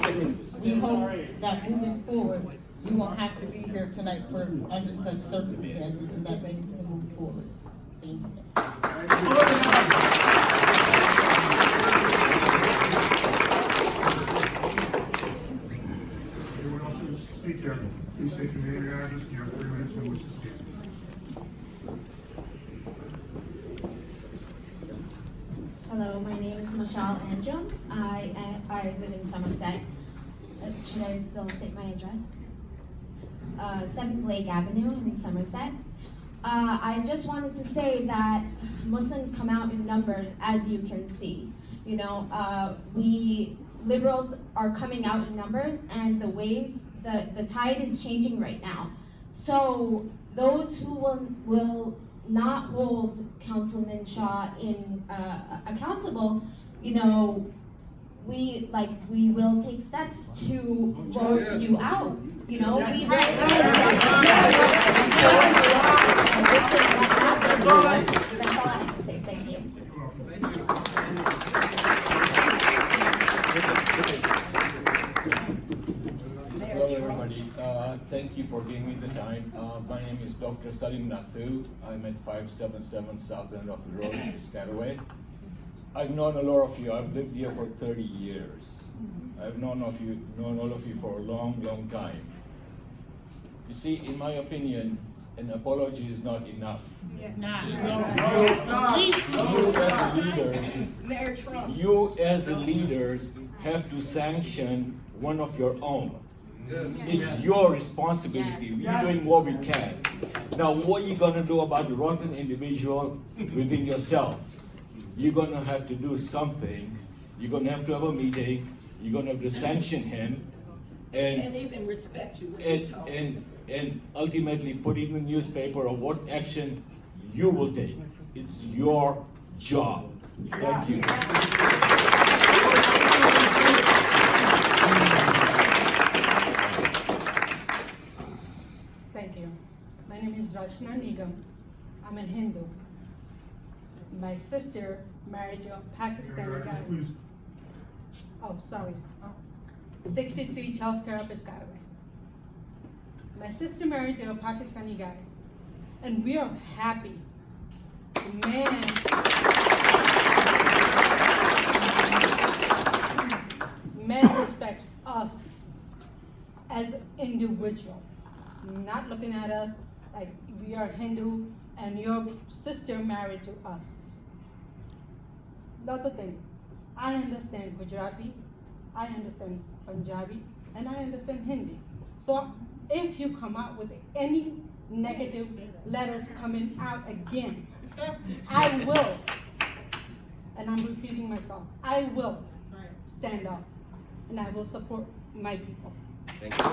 we hope that moving forward, you won't have to be here tonight for under such circumstances, and that things can move forward. Thank you. Anyone else who wishes to speak here, please state your name and your address, and you have 3 minutes in which to speak. Hello, my name is Michelle Anjum. I live in Somerset. Should I still state my address? 7th Lake Avenue in Somerset. I just wanted to say that Muslims come out in numbers, as you can see. You know, we liberals are coming out in numbers, and the tide is changing right now. So those who will not hold Councilman Shaw accountable, you know, we will take steps to vote you out. You know, we will. That's all I have to say. Thank you. Hello everybody, thank you for giving me the time. My name is Dr. Salim Nathu. I'm at 577 South End of the Road in Piscataway. I've known a lot of you. I've lived here for 30 years. I've known all of you for a long, long time. You see, in my opinion, an apology is not enough. It's not. No, it's not. You as leaders have to sanction one of your own. It's your responsibility. We're doing what we can. Now, what are you going to do about the rotten individual within yourselves? You're going to have to do something. You're going to have a meeting. You're going to have to sanction him. And even respect you. And ultimately put it in the newspaper of what action you will take. It's your job. Thank you. Thank you. My name is Rachna Nigam. I'm a Hindu. My sister married to a Pakistani guy. Oh, sorry. 63 Chelsea, Piscataway. My sister married to a Pakistani guy, and we are happy. Man respects us as individuals, not looking at us like we are Hindu and your sister married to us. That's the thing. I understand Gujarati, I understand Punjabi, and I understand Hindi. So if you come out with any negative letters coming out again, I will, and I'm repeating myself, I will stand up and I will support my people. Thank you.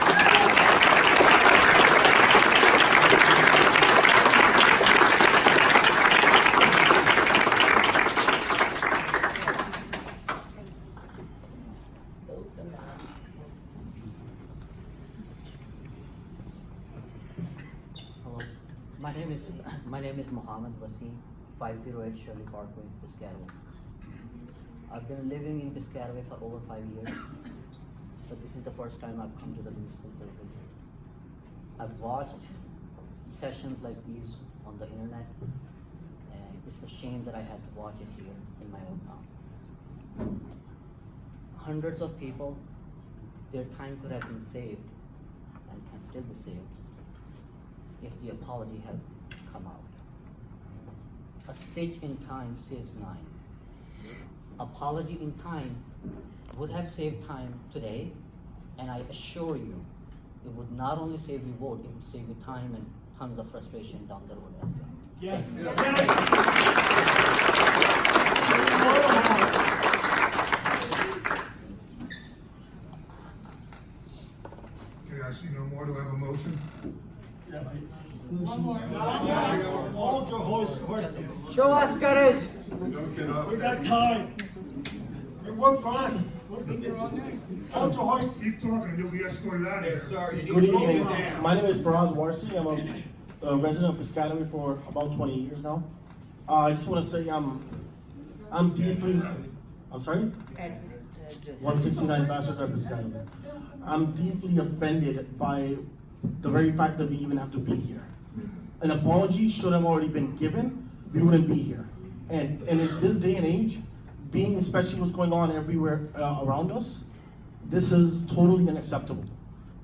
My name is Mohammed Wasim, 508 Shirley Parkway, Piscataway. I've been living in Piscataway for over 5 years, but this is the first time I've come to the municipal building. I've watched sessions like these on the internet, and it's a shame that I had to watch it here in my own town. Hundreds of people, their time could have been saved and can still be saved if the apology had come out. A stitch in time saves 9. Apology in time would have saved time today, and I assure you, it would not only save you vote, it would save you time and tons of frustration down the road as well. Yes. Okay, I see no more. Do I have a motion? One more. Hold your horse. Show us courage. Don't get up. We got time. You work for us. Hold your horse. Keep talking, you'll be escorted out of here. Sorry. Good evening. My name is Faraz Warsi. I'm a resident of Piscataway for about 20 years now. I just want to say I'm deeply. I'm sorry. 169 Ambassador Piscataway. I'm deeply offended by the very fact that we even have to be here. An apology should have already been given. We wouldn't be here. And in this day and age, being especially what's going on everywhere around us, this is totally unacceptable.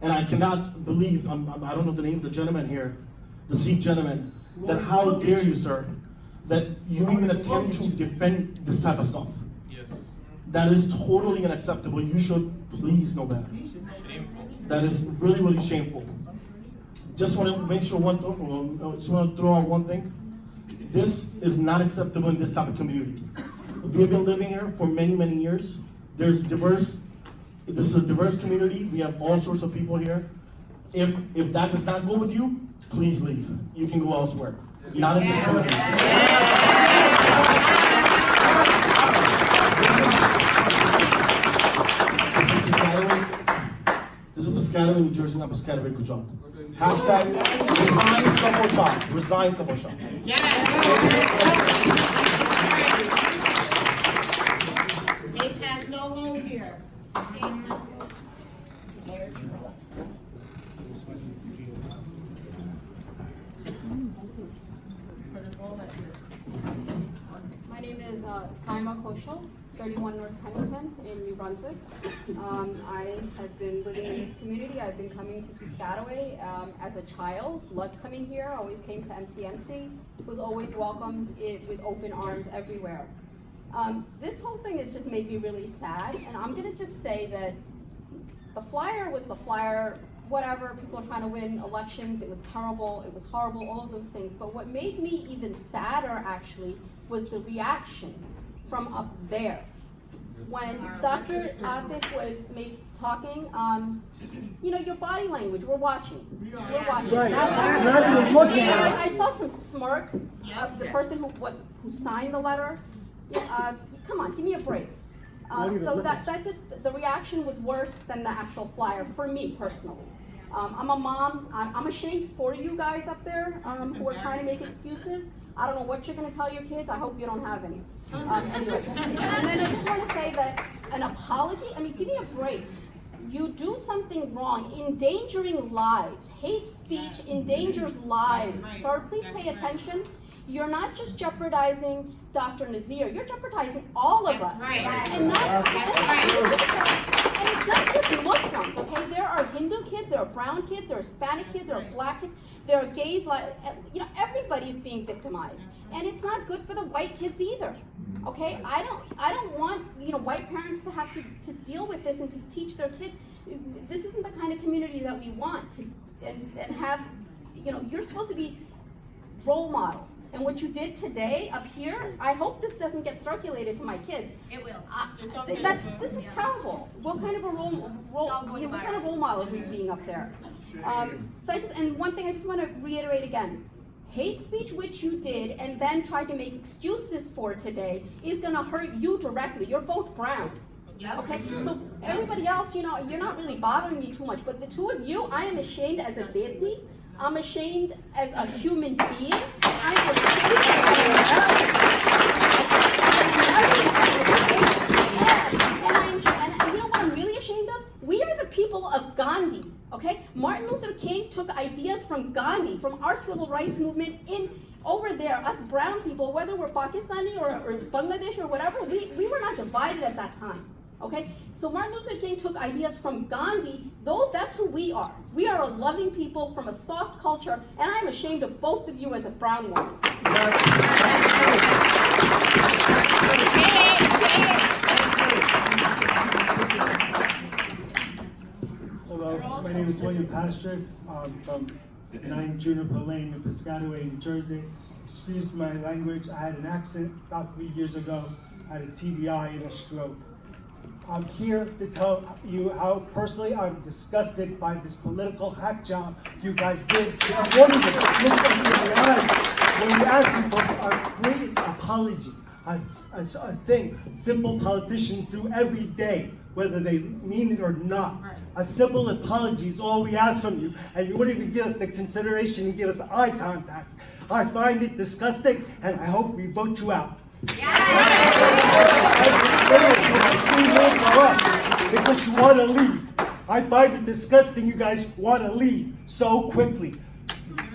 And I cannot believe, I don't know the name of the gentleman here, the Sikh gentleman, that how dare you, sir, that you even attempt to defend this type of stuff. Yes. That is totally unacceptable. You should please know better. That is really, really shameful. just want to make sure just want to throw out one thing. This is not acceptable in this type of community. We've been living here for many, many years. This is a diverse community. We have all sorts of people here. If that does not go with you, please leave. You can go elsewhere. Not in this community. This is Piscataway, New Jersey, not Piscataway, Gujarat. Hashtag resign couple shot. Resign couple shot. It has no home here. My name is Saima Koshal, 31 North Pennington in New Brunswick. I have been living in this community. I've been coming to Piscataway as a child, loved coming here, always came to MCMC, was always welcomed with open arms everywhere. This whole thing has just made me really sad, and I'm gonna just say that the flyer was the flyer, whatever, people are trying to win elections, it was terrible, it was horrible, all of those things. But what made me even sadder, actually, was the reaction from up there. When Dr. Atif was talking, your body language, we're watching. We're watching. Right. Not even looking at us. I saw some smirk of the person who signed the letter. Come on, give me a break. So that just, the reaction was worse than the actual flyer, for me personally. I'm a mom, I'm ashamed for you guys up there who are trying to make excuses. I don't know what you're gonna tell your kids, I hope you don't have any. Anyway. And then I just wanna say that an apology, give me a break. You do something wrong, endangering lives. Hate speech endangers lives. Sir, please pay attention. You're not just jeopardizing Dr. Nazir, you're jeopardizing all of us. Right. And it's not just Muslims, okay? There are Hindu kids, there are brown kids, there are Hispanic kids, there are black kids, there are gays, everybody's being victimized. And it's not good for the white kids either, okay? I don't want, white parents to have to deal with this and to teach their kids. This isn't the kind of community that we want and have, you're supposed to be role models. And what you did today up here, I hope this doesn't get circulated to my kids. It will. This is terrible. What kind of role models are you being up there? And one thing I just want to reiterate again. Hate speech, which you did, and then tried to make excuses for today, is going to hurt you directly. You're both brown. Okay, so everybody else, you're not really bothering me too much, but the two of you, I am ashamed as a Desi. I'm ashamed as a human being. I'm ashamed as an American. And you know what I'm really ashamed of? We are the people of Gandhi, okay? Martin Luther King took ideas from Gandhi, from our civil rights movement over there, us brown people, whether we're Pakistani or Bangladesh or whatever, we were not divided at that time. Okay, so Martin Luther King took ideas from Gandhi, though that's who we are. We are a loving people from a soft culture, and I'm ashamed of both of you as a brown woman. Hello, my name is William Pastris. I'm from 9 Juniper Lane in Piscataway, New Jersey. Excuse my language, I had an accident about 3 years ago. I had a TBI and a stroke. I'm here to tell you how personally I'm disgusted by this political hack job you guys did. I wanted to look us in the eyes when you asked me for a great apology. A thing simple politicians do every day, whether they mean it or not. A simple apology is all we ask from you, and you wouldn't even give us the consideration and give us eye contact. I find it disgusting, and I hope we vote you out. Because you want to leave. I find it disgusting you guys want to leave so quickly.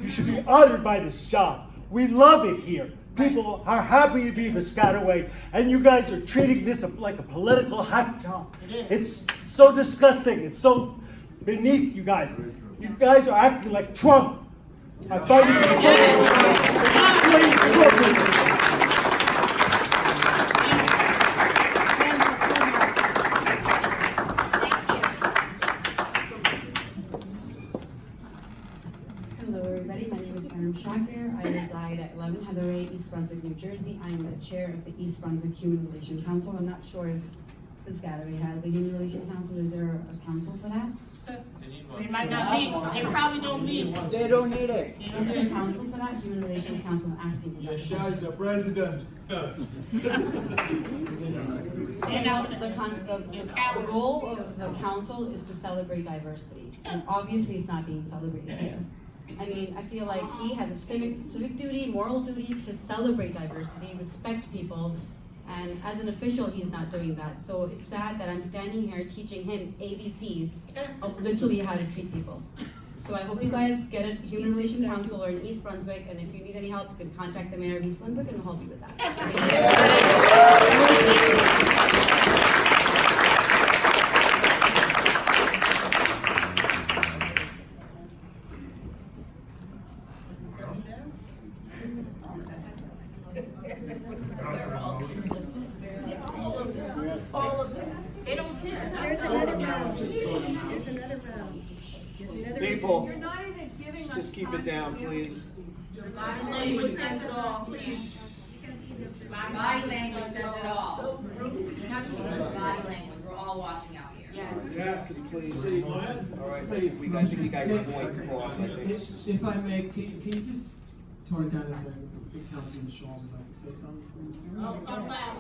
You should be honored by this job. We love it here. People are happy to be Piscataway, and you guys are treating this like a political hack job. It's so disgusting. It's so beneath you guys. You guys are acting like Trump. I find it Piscataway, East Brunswick, New Jersey. I am the chair of the East Brunswick Human Relations Council. I'm not sure if Piscataway has a Human Relations Council. Is there a council for that? They might not need, they probably don't need one. They don't need it. Is there a council for that? Human Relations Council, I'm asking for that. Yes, the president. And now the goal of the council is to celebrate diversity, and obviously it's not being celebrated here. I mean, I feel like he has a civic duty, moral duty to celebrate diversity, respect people, and as an official, he's not doing that. So it's sad that I'm standing here teaching him ABCs of literally how to treat people. So I hope you guys get a Human Relations Counselor in East Brunswick, and if you need any help, you can contact the mayor of East Brunswick and he'll help you with that. They don't care. There's another round. There's another round. People, You're not even giving us just keep it down, please. Body language says it all, please. Body language says it all. Body language, we're all watching out here. Yes, please. All right, I think we got your point across, I think. If I may, can you just tone it down a second? Councilman Shaw would like to say something, please. Oh, talk loud.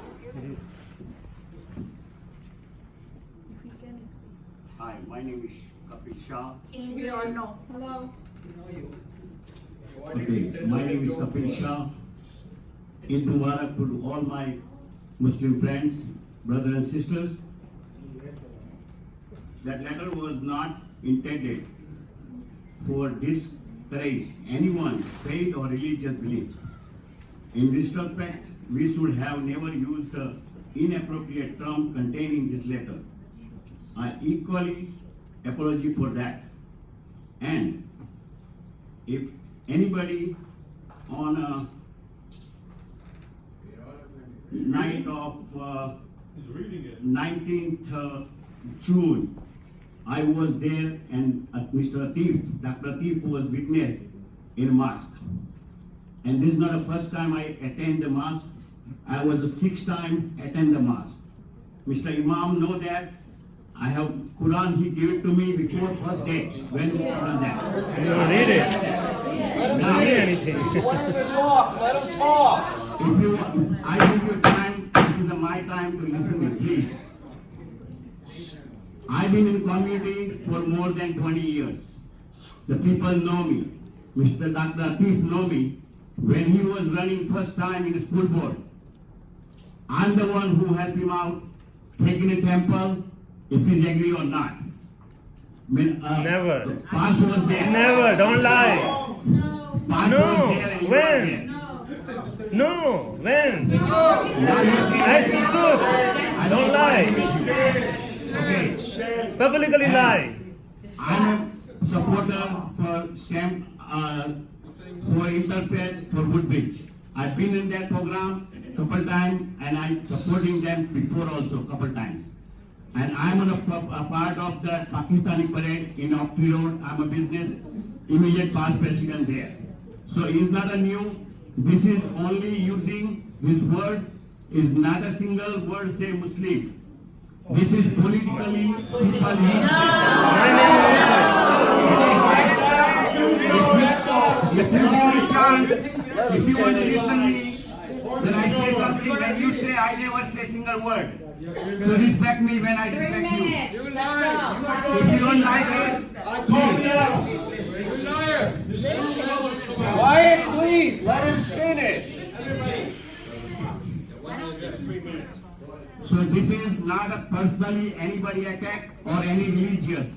Hi, my name is Kapil Shah. We all know. Hello. Okay, my name is Kapil Shah. Eid Mubarak to all my Muslim friends, brothers and sisters. That letter was not intended for discourage anyone, faith or religious belief. In retrospect, we should have never used the inappropriate term contained in this letter. I equally apologize for that. And if anybody on a night of 19th June, I was there and Mr. Atif, Dr. Atif was witness in mosque. And this is not the first time I attend the mosque. I was the sixth time attend the mosque. Mr. Imam know that. I have Quran, he gave it to me before first day when he done that. You don't read it. Now, Don't read anything. Let him talk, let him talk. If I give you time, this is my time to listen to me, please. I've been in community for more than 20 years. The people know me. Mr. Dr. Atif know me. When he was running first time in the school board, I'm the one who helped him out, taking a temple, if he's agree or not. When, Never. The park was there. Never, don't lie. Park was there and you were there. When? No, when? Now you say That's the truth. Don't lie. Okay. Publicly lie. I'm a supporter for Sam, for Interfaith for Woodbridge. I've been in that program couple times and I'm supporting them before also couple times. And I'm on a part of the Pakistani parade in Octree Road. I'm a business immediate past president there. So it's not a new, this is only using this word, is not a single word say Muslim. This is politically people use If you give me a chance, if you want to listen to me, then I say something, then you say I never say single word. So respect me when I respect you. If you don't like it, please. Quiet, please, let him finish. So this is not a personally anybody attack or any religious.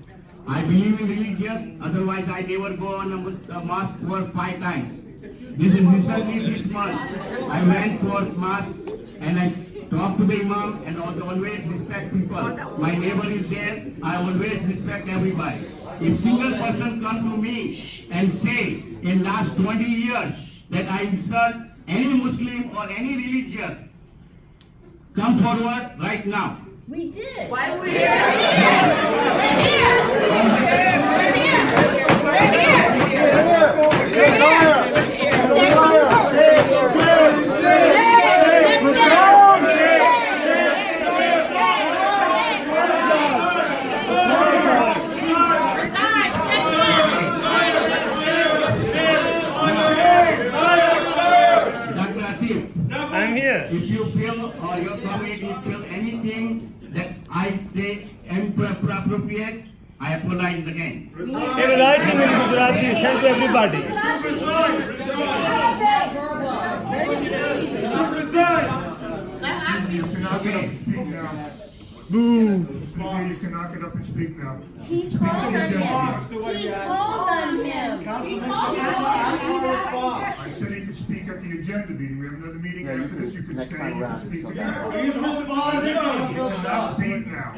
I believe in religious, otherwise I never go on a mosque for 5 times. This is recently this month. I went for mosque and I talk to the imam and always respect people. My neighbor is there, I always respect everybody. If single person come to me and say in last 20 years that I insult any Muslim or any religious, come forward right now. We did. Why are we here? We're here. We're here. We're here. We're here. Chief. I'm here. If you feel or your committee feel anything that I say inappropriate, I apologize again. Hey, write to me in Gujarati, send to everybody. You cannot get up and speak now. Boo. Mr. You cannot get up and speak now. He Speak called to on the him. agenda. He called on him. I said he could speak at the agenda meeting. We have another meeting after this. You could stay, you could speak again. He's responding. You cannot speak now.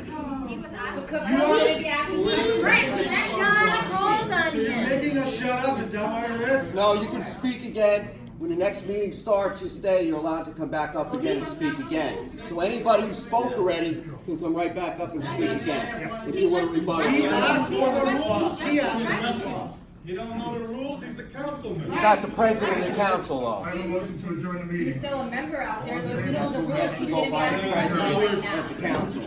Sean called on him. Making us shut up, is that what it is? No, you can speak again. When the next meeting starts, you stay, you're allowed to come back up again and speak again. So anybody who spoke already can come right back up and speak again, if you want to rebut. He asked for the response. He asked for the response. You don't know the rules, he's the councilman. He's not the president of the council, I have a motion to adjourn the meeting. He's still a member out there, though, if you know the rules, he Go shouldn't be by the asking president questions of the now. council.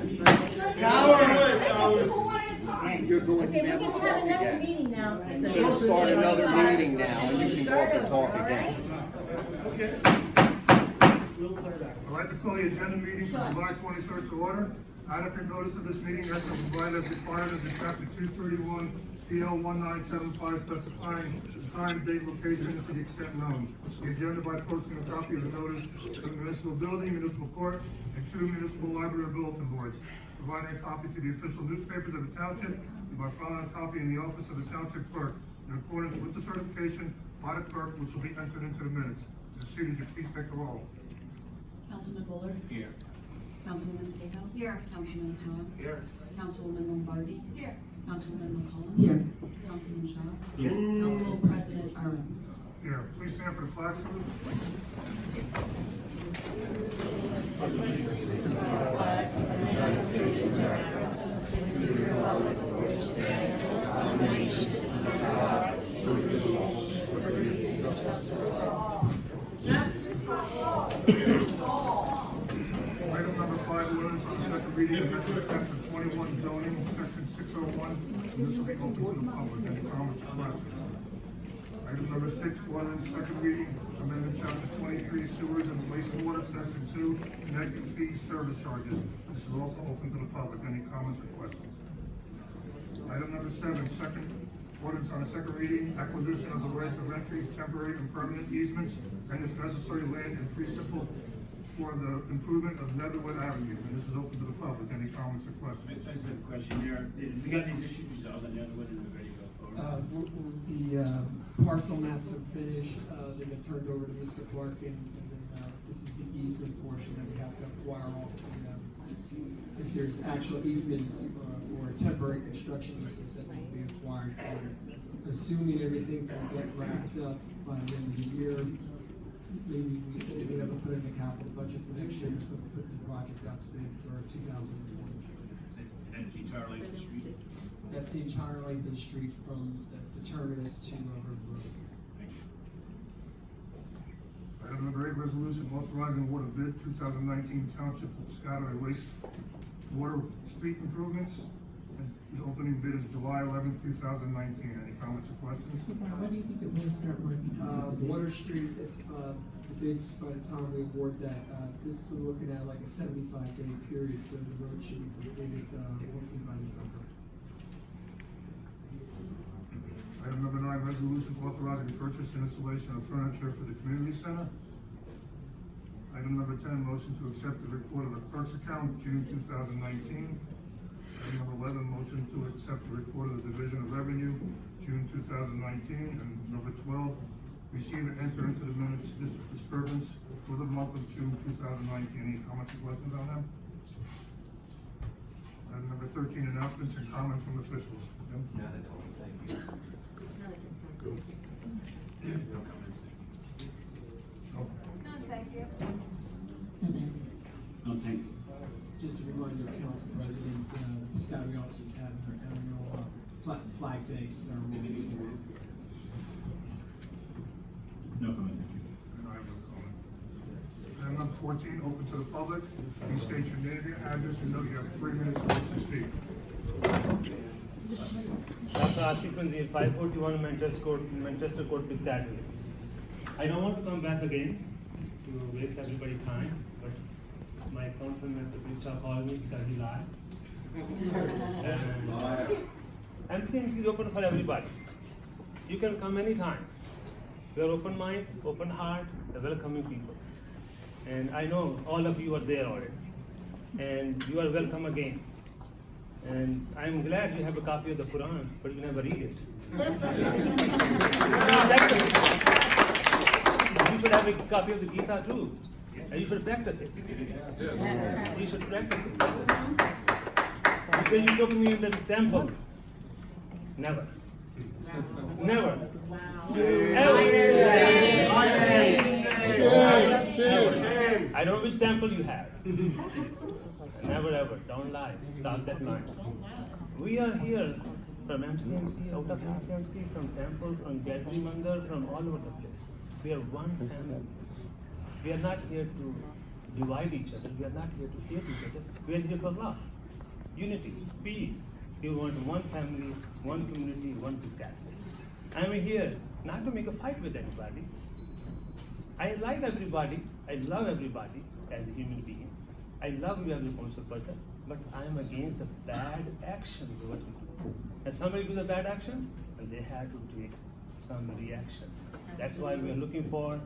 You're going to Okay, be we able can to have talk another again. meeting now. We'll start another meeting now, and you can go up and talk again. I'd like to call the agenda meeting for July 23rd to order. Adequate notice of this meeting has been provided as required under chapter 231, PL 1975, specifying the time, date, location to the extent known. The agenda by posting a copy of the notice to the municipal building, municipal court, and 2 municipal library bulletin boards. Providing a copy to the official newspapers of the township, and by filing a copy in the office of the township clerk, in accordance with the certification by the clerk, which will be entered into the minutes. Mr. Seager, please take the roll. Councilman Bullard? Here. Councilwoman Cahill? Here. Councilman Howard? Here. Councilwoman Lombardi? Here. Councilwoman McCollum? Here. Councilman Shaw? Here. Council President Aaron? Here, please stand for the flag salute. Item number 5, ordinance on second reading, amendment chapter 21 zoning, section 601. And this will be open to the public. Any comments or questions? Item number 6, ordinance second reading, amendment chapter 23 sewers and wastewater, section 2, connecting fees, service charges. This is also open to the public. Any comments or questions? Item number 7, second ordinance on a second reading, acquisition of the rights of entry, temporary and permanent easements, and if necessary, land in fee simple for the improvement of Netherwood Avenue. And this is open to the public. Any comments or questions? I just have a question here. We got these issues resolved on Netherwood and we're ready to go forward? The parcel maps are finished, they get turned over to Mr. Clark, and then, this is the easement portion that we have to acquire off if there's actual easements, or temporary construction easements that will be acquired. Assuming everything can get wrapped up by the end of the year, maybe we'll be able to put in the capital budget for next year, to put the project out to bid for 2020. That's the entire length of the street? That's the entire length of the street from the terminus to River Road. Item number 8, resolution authorizing award of bid 2019 Township of Piscataway waste water street improvements. And the opening bid is July 11th, 2019. Any comments or questions? So when do you think it will start working? Water Street, if the bids, by the time we award that, this is, we're looking at like a 75-day period, so the road should be completed hopefully by November. Item number 9, resolution authorizing purchase and installation of furniture for the community center. Item number 10, motion to accept the report of the clerk's account, June 2019. Item number 11, motion to accept the report of the Division of Revenue, June 2019. And number 12, receive and enter into the minutes disturbance for the month of June 2019. Any comments or questions on them? Item number 13, announcements and comments from officials. Jim? None at all, thank you. No comments, thank you. No, thanks. Just a reminder, Council President, the Piscataway offices have their annual Flag Day ceremony. No comment, thank you. And I have no comment. Item number 14, open to the public. Please state your name, your address, and note you have 3 minutes to speak. Dr. Atif Manzir, 541 Manchester Court, Piscataway. I don't want to come back again to waste everybody's time, but my councilman, the preacher called me because he lied. And MCMC is open for everybody. You can come anytime. We are open mind, open heart, a welcoming people. And I know all of you are there already. And you are welcome again. And I'm glad you have a copy of the Quran, but you never read it. You should have a copy of the Gita too. And you should practice it. You should practice it. You say you took me in the temple. Never. Never. I don't know which temple you have. Never ever. Don't lie. Stop that line. We are here from MCMC, out of MCMC, from temple, from Gayatri Mandir, from all over the place. We are one family. We are not here to divide each other. We are not here to hate each other. We are here for love, unity, peace. We want one family, one community, one Piscataway. I am here not to make a fight with anybody. I like everybody. I love everybody as a human being. I love you as a responsible person, but I am against the bad actions of what you do. And somebody does a bad action, and they have to take some reaction. That's why we are looking for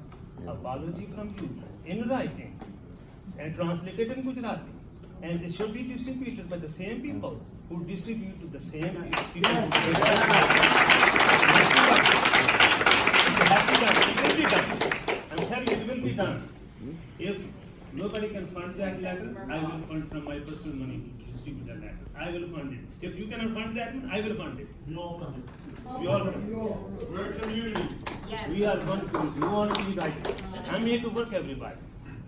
apology from you in writing and translated in Gujarati. And it should be distributed by the same people who distribute to the same people. It has to be done. It will be done. I'm telling you, it will be done. If nobody can fund that letter, I will fund from my personal money to distribute that letter. I will fund it. If you cannot fund that one, I will fund it. We all fund it. We all fund it. We're a community. Yes. We are one community. We want to be right. I'm here to work everybody,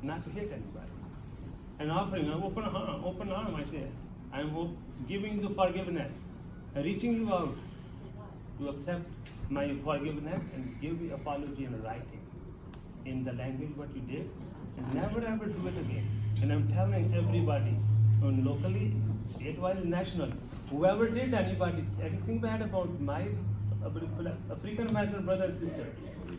not to hate anybody. And offering an open arm, I say. I'm giving you forgiveness, reaching you out to accept my forgiveness and give you apology in writing, in the language what you did, and never ever do it again. And I'm telling everybody, locally, statewide, nationally, whoever did anything bad about my African American brother and sister,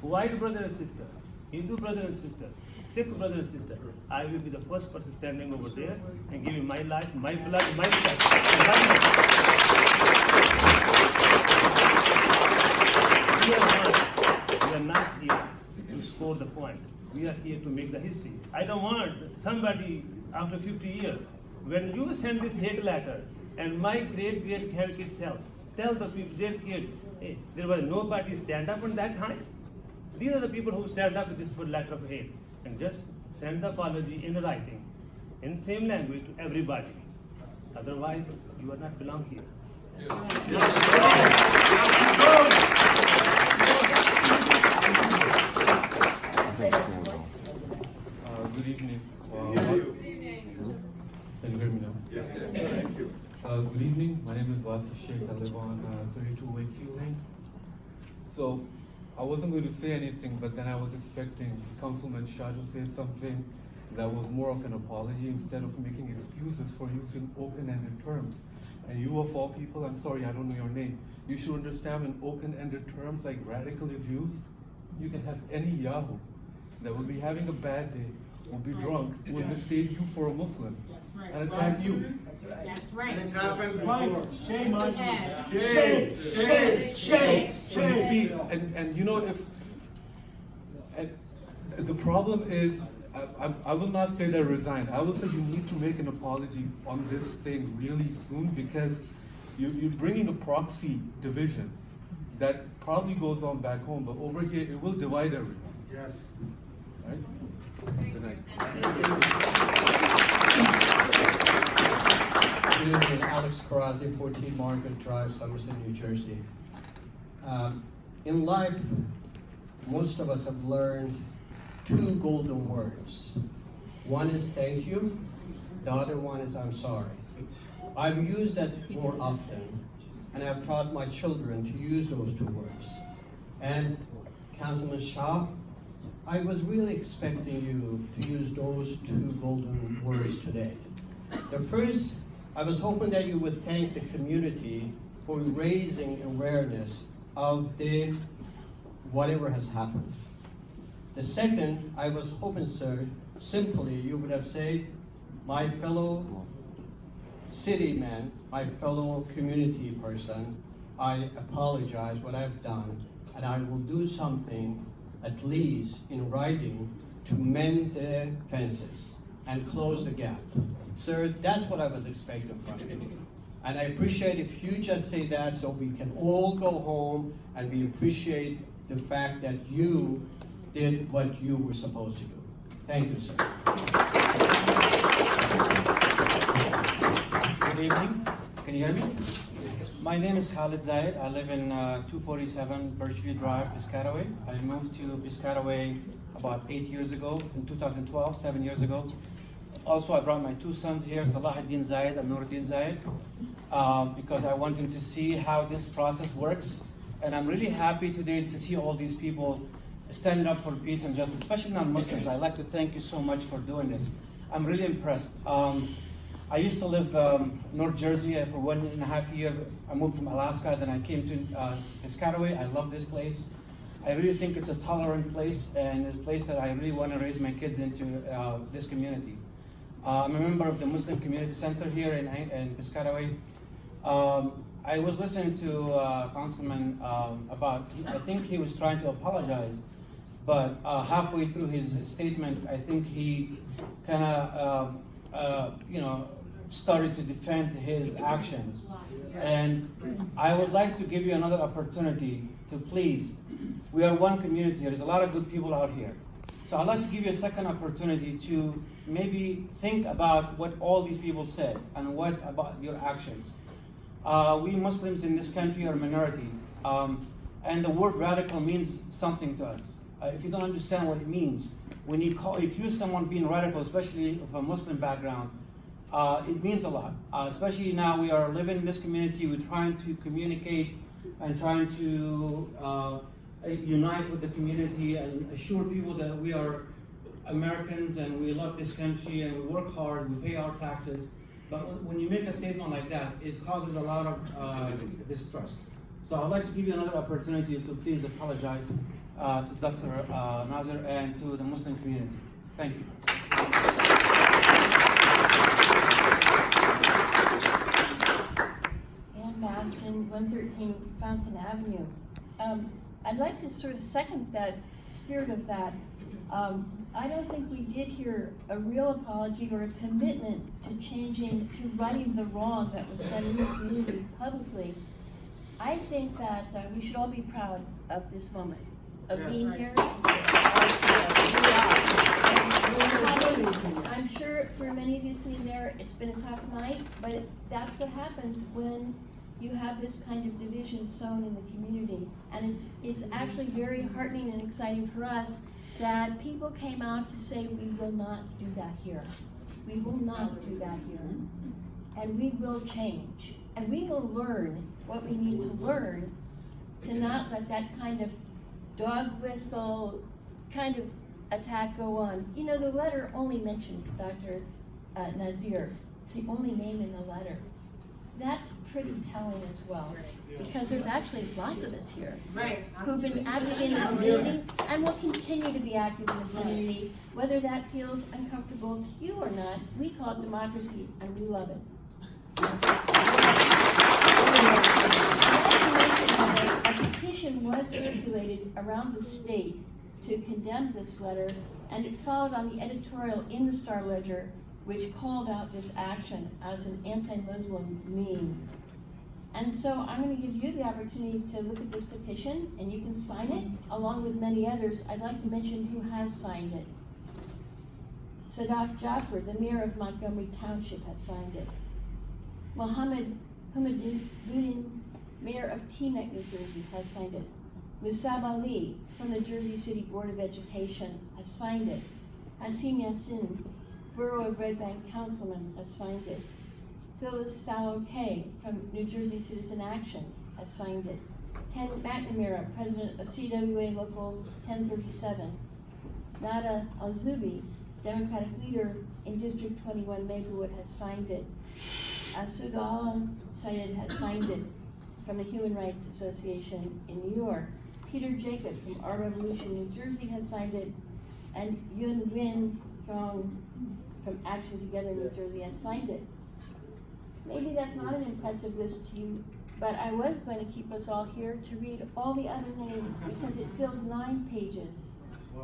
white brother and sister, Hindu brother and sister, Sikh brother and sister, I will be the first person standing over there and giving my life, my blood, my blood. We are not here to score the point. We are here to make the history. I don't want somebody after 50 years, when you send this hate letter, and my great grandkids tell the people, their kids, hey, there was nobody stand up in that time. These are the people who stand up with this letter of hate. And just send the apology in writing, in the same language to everybody. Otherwise, you will not belong here. Good evening. Can you hear me now? Yes. Thank you. Good evening. My name is Vasu Sheikh. I live on 32 Wakefield Lane. So, I wasn't going to say anything, but then I was expecting Councilman Shah to say something that was more of an apology instead of making excuses for using open-ended terms. And you of all people, I'm sorry, I don't know your name, you should understand when open-ended terms like radical is used, you can have any Yahoo that will be having a bad day, will be drunk, will mistake you for a Muslim and attack you. That's right. It's happened before. Shame on you. Shame. See, and you know, if the problem is, I will not say that resign. I will say you need to make an apology on this thing really soon, because you're bringing a proxy division that probably goes on back home, but over here it will divide everyone. Yes. Right? Good night. Good evening, Alex Karazi, 14 Market Drive, Somerset, New Jersey. In life, most of us have learned two golden words. One is thank you, the other one is I'm sorry. I've used that more often, and I've taught my children to use those two words. And Councilman Shah, I was really expecting you to use those two golden words today. The first, I was hoping that you would thank the community for raising awareness of whatever has happened. The second, I was hoping, sir, simply you would have said, my fellow city man, my fellow community person, I apologize what I've done, and I will do something, at least in writing, to mend the fences and close the gap. Sir, that's what I was expecting from you. And I appreciate if you just say that so we can all go home and we appreciate the fact that you did what you were supposed to do. Thank you, sir. Good evening. Can you hear me? My name is Khalid Zayed. I live in 247 Birchview Drive, Piscataway. I moved to Piscataway about 8 years ago, in 2012, 7 years ago. Also, I brought my two sons here, Salahuddin Zayed and Nuruddin Zayed, because I wanted to see how this process works. And I'm really happy today to see all these people standing up for peace and justice, especially non-Muslims. I'd like to thank you so much for doing this. I'm really impressed. I used to live North Jersey for 1.5 years. I moved from Alaska, then I came to Piscataway. I love this place. I really think it's a tolerant place, and it's a place that I really want to raise my kids into this community. I'm a member of the Muslim Community Center here in Piscataway. I was listening to Councilman about, I think he was trying to apologize, but halfway through his statement, I think he kind of, started to defend his actions. And I would like to give you another opportunity to please, we are one community here. There's a lot of good people out here. So I'd like to give you a second opportunity to maybe think about what all these people said and what about your actions. We Muslims in this country are a minority, and the word radical means something to us. If you don't understand what it means, when you accuse someone being radical, especially of a Muslim background, it means a lot. Especially now we are living in this community, we're trying to communicate and trying to unite with the community and assure people that we are Americans and we love this country and we work hard, we pay our taxes. But when you make a statement like that, it causes a lot of distrust. So I'd like to give you another opportunity to please apologize to Dr. Nazir and to the Muslim community. Thank you. Ann Maston, 113 Fountain Avenue. I'd like to sort of second that spirit of that. I don't think we did hear a real apology or a commitment to changing, to righting the wrong that was done in the community publicly. I think that we should all be proud of this moment, of being here. I'm sure for many of you sitting there, it's been a tough night, but that's what happens when you have this kind of division sown in the community. And it's actually very heartening and exciting for us that people came out to say, we will not do that here. We will not do that here. And we will change. And we will learn what we need to learn to not let that kind of dog whistle kind of attack go on. You know, the letter only mentioned Dr. Nazir. It's the only name in the letter. That's pretty telling as well, because there's actually lots of us here who've been active in the community and will continue to be active in the community, whether that feels uncomfortable to you or not. We call it democracy, and we love it. A petition was circulated around the state to condemn this letter, and it followed on the editorial in the Star Ledger, which called out this action as an anti-Muslim meme. And so I'm going to give you the opportunity to look at this petition, and you can sign it, along with many others. I'd like to mention who has signed it. Sadaf Jaffer, the mayor of Montgomery Township, has signed it. Mohammed Budin, mayor of Teaneck, New Jersey, has signed it. Musab Ali, from the Jersey City Board of Education, has signed it. Hasim Yassin, Borough of Red Bank councilman, has signed it. Phyllis Sallow-Kay from New Jersey Citizen Action has signed it. Ken McNamara, president of CWA Local 1037. Nada Al-Zubi, Democratic leader in District 21 Maplewood, has signed it. Asud Al-Sayed has signed it from the Human Rights Association in New York. Peter Jacob from Our Revolution, New Jersey, has signed it. and Yun Win from Action Together New Jersey has signed it. Maybe that's not an impressive list to you, but I was going to keep us all here to read all the other names because it fills 9 pages.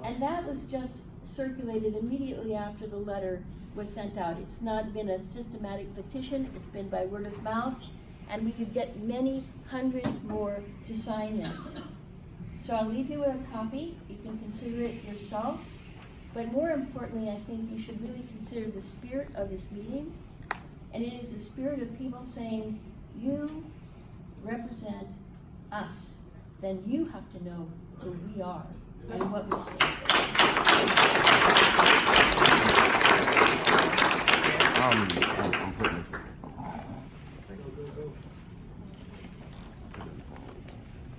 And that was just circulated immediately after the letter was sent out. It's not been a systematic petition, it's been by word of mouth, and we could get many hundreds more to sign this. So I'll leave you with a copy, you can consider it yourself, but more importantly, I think you should really consider the spirit of this meeting, and it is the spirit of people saying, you represent us, then you have to know who we are and what we stand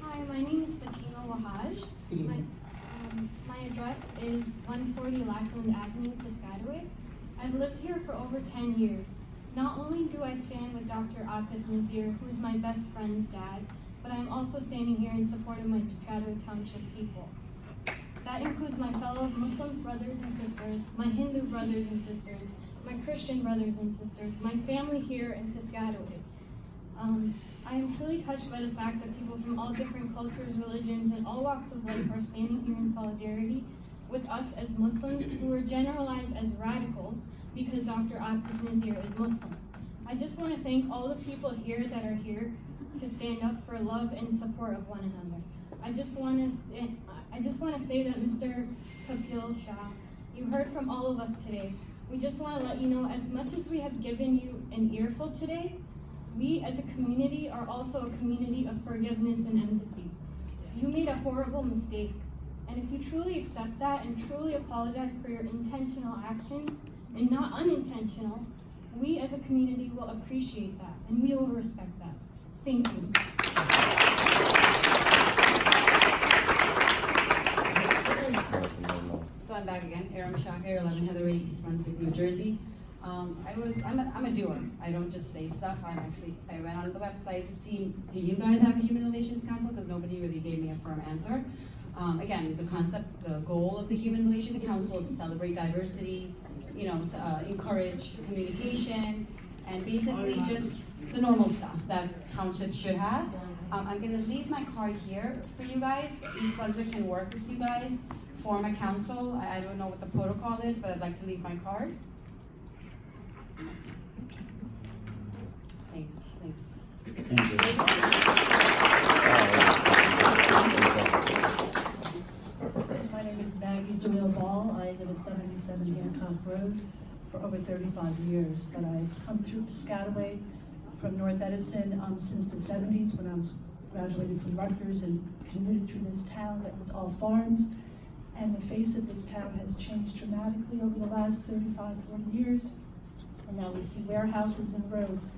Hi, my name is Fatima Wahaj. My address is 140 Lackland Avenue, Piscataway. I've lived here for over 10 years. Not only do I stand with Dr. Atif Nazir, who's my best friend's dad, but I'm also standing here in support of my Piscataway Township people. That includes my fellow Muslim brothers and sisters, my Hindu brothers and sisters, my Christian brothers and sisters, my family here in Piscataway. I am truly touched by the fact that people from all different cultures, religions, and all walks of life are standing here in solidarity with us as Muslims who are generalized as radical because Dr. Atif Nazir is Muslim. I just want to thank all the people here that are here to stand up for love and support of one another. I just want to say that Mr. Kapil Shah, you heard from all of us today. We just want to let you know, as much as we have given you an earful today, we as a community are also a community of forgiveness and empathy. You made a horrible mistake, and if you truly accept that and truly apologize for your intentional actions and not unintentional, we as a community will appreciate that and we will respect that. Thank you. So I'm back again, Aram Shakir, 11 Heatherway, East Brunswick, New Jersey. I'm a doer. I don't just say stuff. I went on the website to see, do you guys have a Human Relations Council? Because nobody really gave me a firm answer. Again, the goal of the Human Relations Council is to celebrate diversity, encourage communication, and basically just the normal stuff that townships should have. I'm gonna leave my card here for you guys. East Brunswick can work with you guys, form a council. I don't know what the protocol is, but I'd like to leave my card. Thanks. My name is Maggie Doyle Ball. I live at 77 Hancock Road for over 35 years, but I've come through Piscataway from North Edison since the 70s when I was graduated from Rutgers and commuted through this town that was all farms. And the face of this town has changed dramatically over the last 35, 40 years. And now we see warehouses and roads.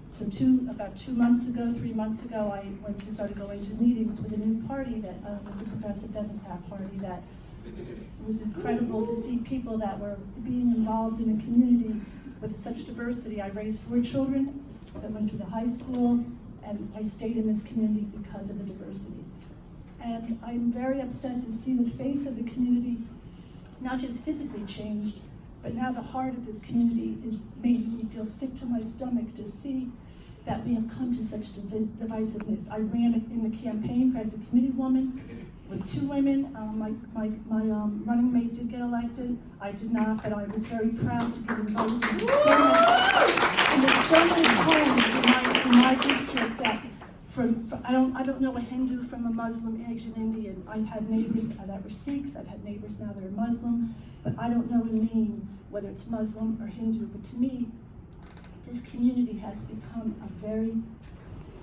So about 3 months ago, I started going to meetings with a new party that was a progressive Democrat party that it was incredible to see people that were being involved in a community with such diversity. I raised 4 children that went through the high school, and I stayed in this community because of the diversity. And I'm very upset to see the face of the community not just physically changed, but now the heart of this community is making me feel sick to my stomach to see that we have come to such divisiveness. I ran in the campaign as a committee woman with 2 women. My running mate did get elected. I did not, but I was very proud to get invited into so many homes in my district that I don't know a Hindu from a Muslim, Asian, Indian. I've had neighbors that were Sikhs, I've had neighbors now that are Muslim, but I don't know a name, whether it's Muslim or Hindu. But to me, this community has become a very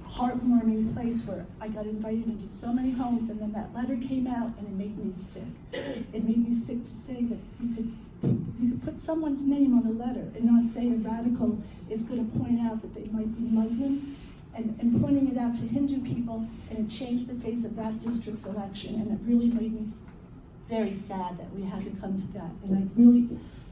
heartwarming place where I got invited into so many homes, and then that letter came out and it made me sick. It made me sick to say that you could put someone's name on a letter and not say a radical is going to point out that they might be Muslim, and pointing it out to Hindu people, and it changed the face of that district's election, and it really made me very sad that we had to come to that. And I really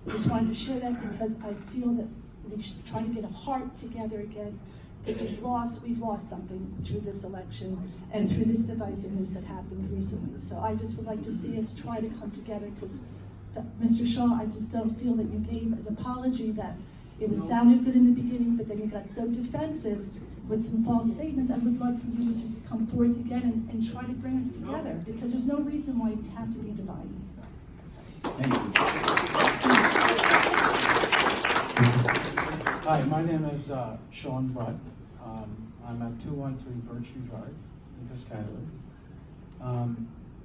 just wanted to share that because I feel that we should try to get a heart together again, because we've lost something through this election and through this divisiveness that happened recently. So I just would like to see us try to come together, because Mr. Shaw, I just don't feel that you gave an apology that it was sounded good in the beginning, but then you got so defensive with some false statements. I would love for you to just come forth again and try to bring us together, because there's no reason why we have to be divided. Hi, my name is Sean Butt. I'm at 213 Birchview Drive in Piscataway.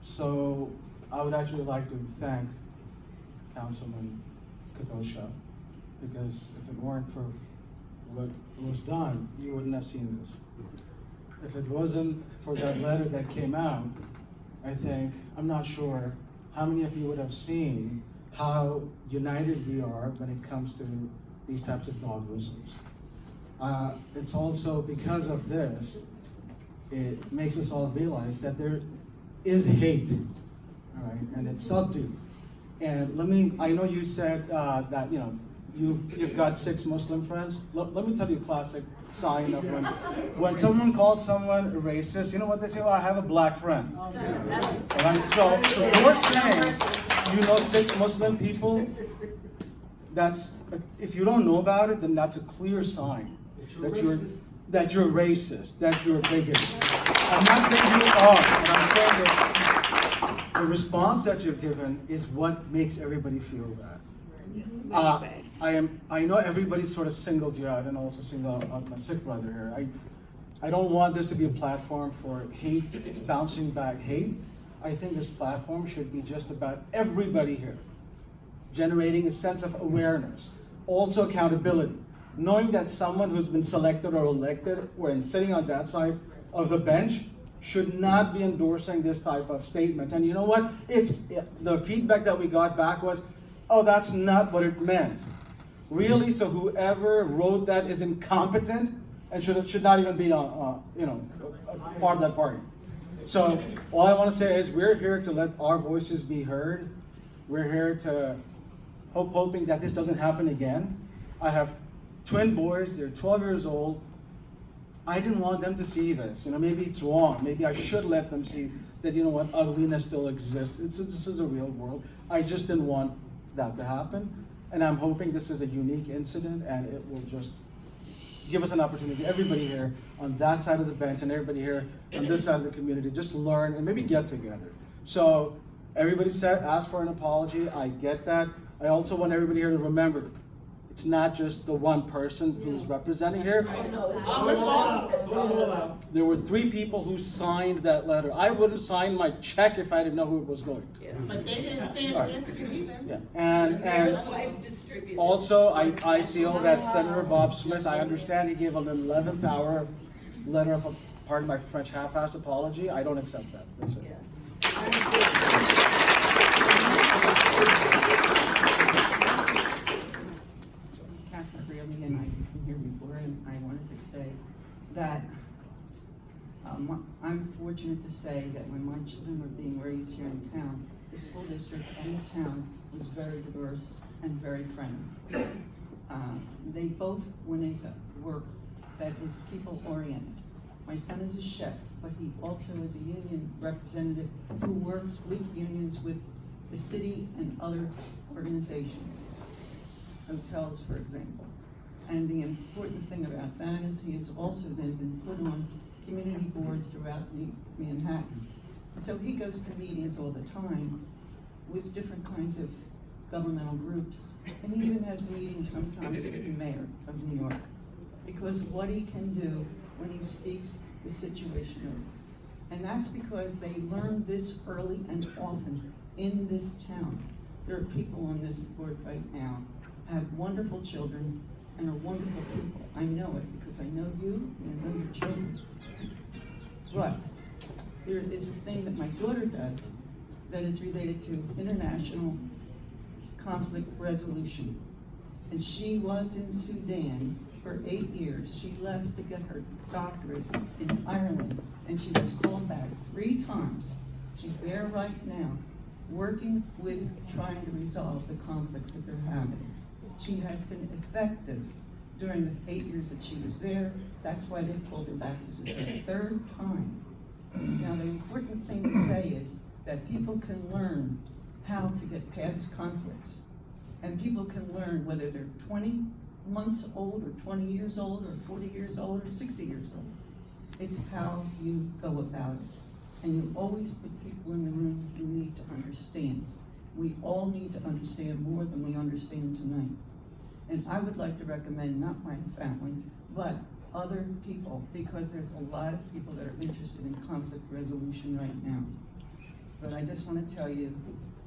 So I would actually like to thank Councilman Kadosha, because if it weren't for what was done, you wouldn't have seen this. If it wasn't for that letter that came out, I'm not sure how many of you would have seen how united we are when it comes to these types of dog whistles. It's also because of this, it makes us all realize that there is hate, all right, and it's subdued. And I know you said that, you've got 6 Muslim friends. Let me tell you a classic sign of when someone calls someone a racist, you know what they say? Well, I have a black friend. All right? So you're saying you know 6 Muslim people, if you don't know about it, then that's a clear sign that you're racist, that you're a bigot. I'm not saying you are, but I'm saying that the response that you've given is what makes everybody feel that. I know everybody sort of singled you out, and also singled out my sick brother here. I don't want this to be a platform for hate, bouncing back hate. I think this platform should be just about everybody here, generating a sense of awareness, also accountability, knowing that someone who's been selected or elected or sitting on that side of the bench should not be endorsing this type of statement. And you know what? If the feedback that we got back was, oh, that's not what it meant. Really? So whoever wrote that is incompetent and should not even be part of that party. So all I want to say is we're here to let our voices be heard. We're here to hoping that this doesn't happen again. I have twin boys, they're 12 years old. I didn't want them to see this. Maybe it's wrong. Maybe I should let them see that, ugliness still exists. This is a real world. I just didn't want that to happen. And I'm hoping this is a unique incident and it will just give us an opportunity, everybody here on that side of the bench and everybody here on this side of the community, just learn and maybe get together. So everybody asked for an apology. I get that. I also want everybody here to remember, it's not just the one person who's representing here. There were 3 people who signed that letter. I wouldn't sign my check if I didn't know who it was going to. But they didn't stand against it either. Yeah. And also, I feel that Senator Bob Smith, I understand he gave an 11th hour letter of, pardon my French, half-assed apology. I don't accept that. That's it. And I've been here before, and I wanted to say that I'm fortunate to say that when my children were being raised here in town, the school district and the town was very diverse and very friendly. They both went into work that is people-oriented. My son is a chef, but he also is a union representative who works with unions with the city and other organizations, hotels, for example. And the important thing about that is he has also then been put on community boards throughout Manhattan. And so he goes to meetings all the time with different kinds of governmental groups. And he even has meetings sometimes with the mayor of New York, because of what he can do when he speaks the situation over. And that's because they learned this early and often in this town. There are people on this board right now who have wonderful children and are wonderful people. I know it because I know you and I know your children. But there is a thing that my daughter does that is related to international conflict resolution. And she was in Sudan for 8 years. She left to get her doctorate in Ireland, and she was called back 3 times. She's there right now, working with trying to resolve the conflicts that they're having. She has been effective during the 8 years that she was there. That's why they pulled her back. This is the 3rd time. Now, the important thing to say is that people can learn how to get past conflicts. And people can learn whether they're 20 months old, or 20 years old, or 40 years old, or 60 years old. It's how you go about it. And you always put people in the room who need to understand. We all need to understand more than we understand tonight. And I would like to recommend, not my family, but other people, because there's a lot of people that are interested in conflict resolution right now. But I just want to tell you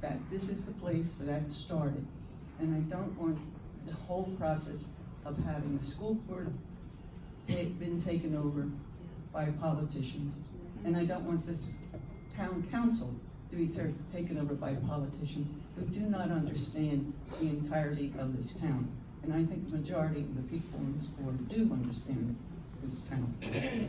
that this is the place where that started. And I don't want the whole process of having the school board been taken over by politicians. And I don't want this town council to be taken over by politicians who do not understand the entirety of this town. And I think the majority of the people on this board do understand this town.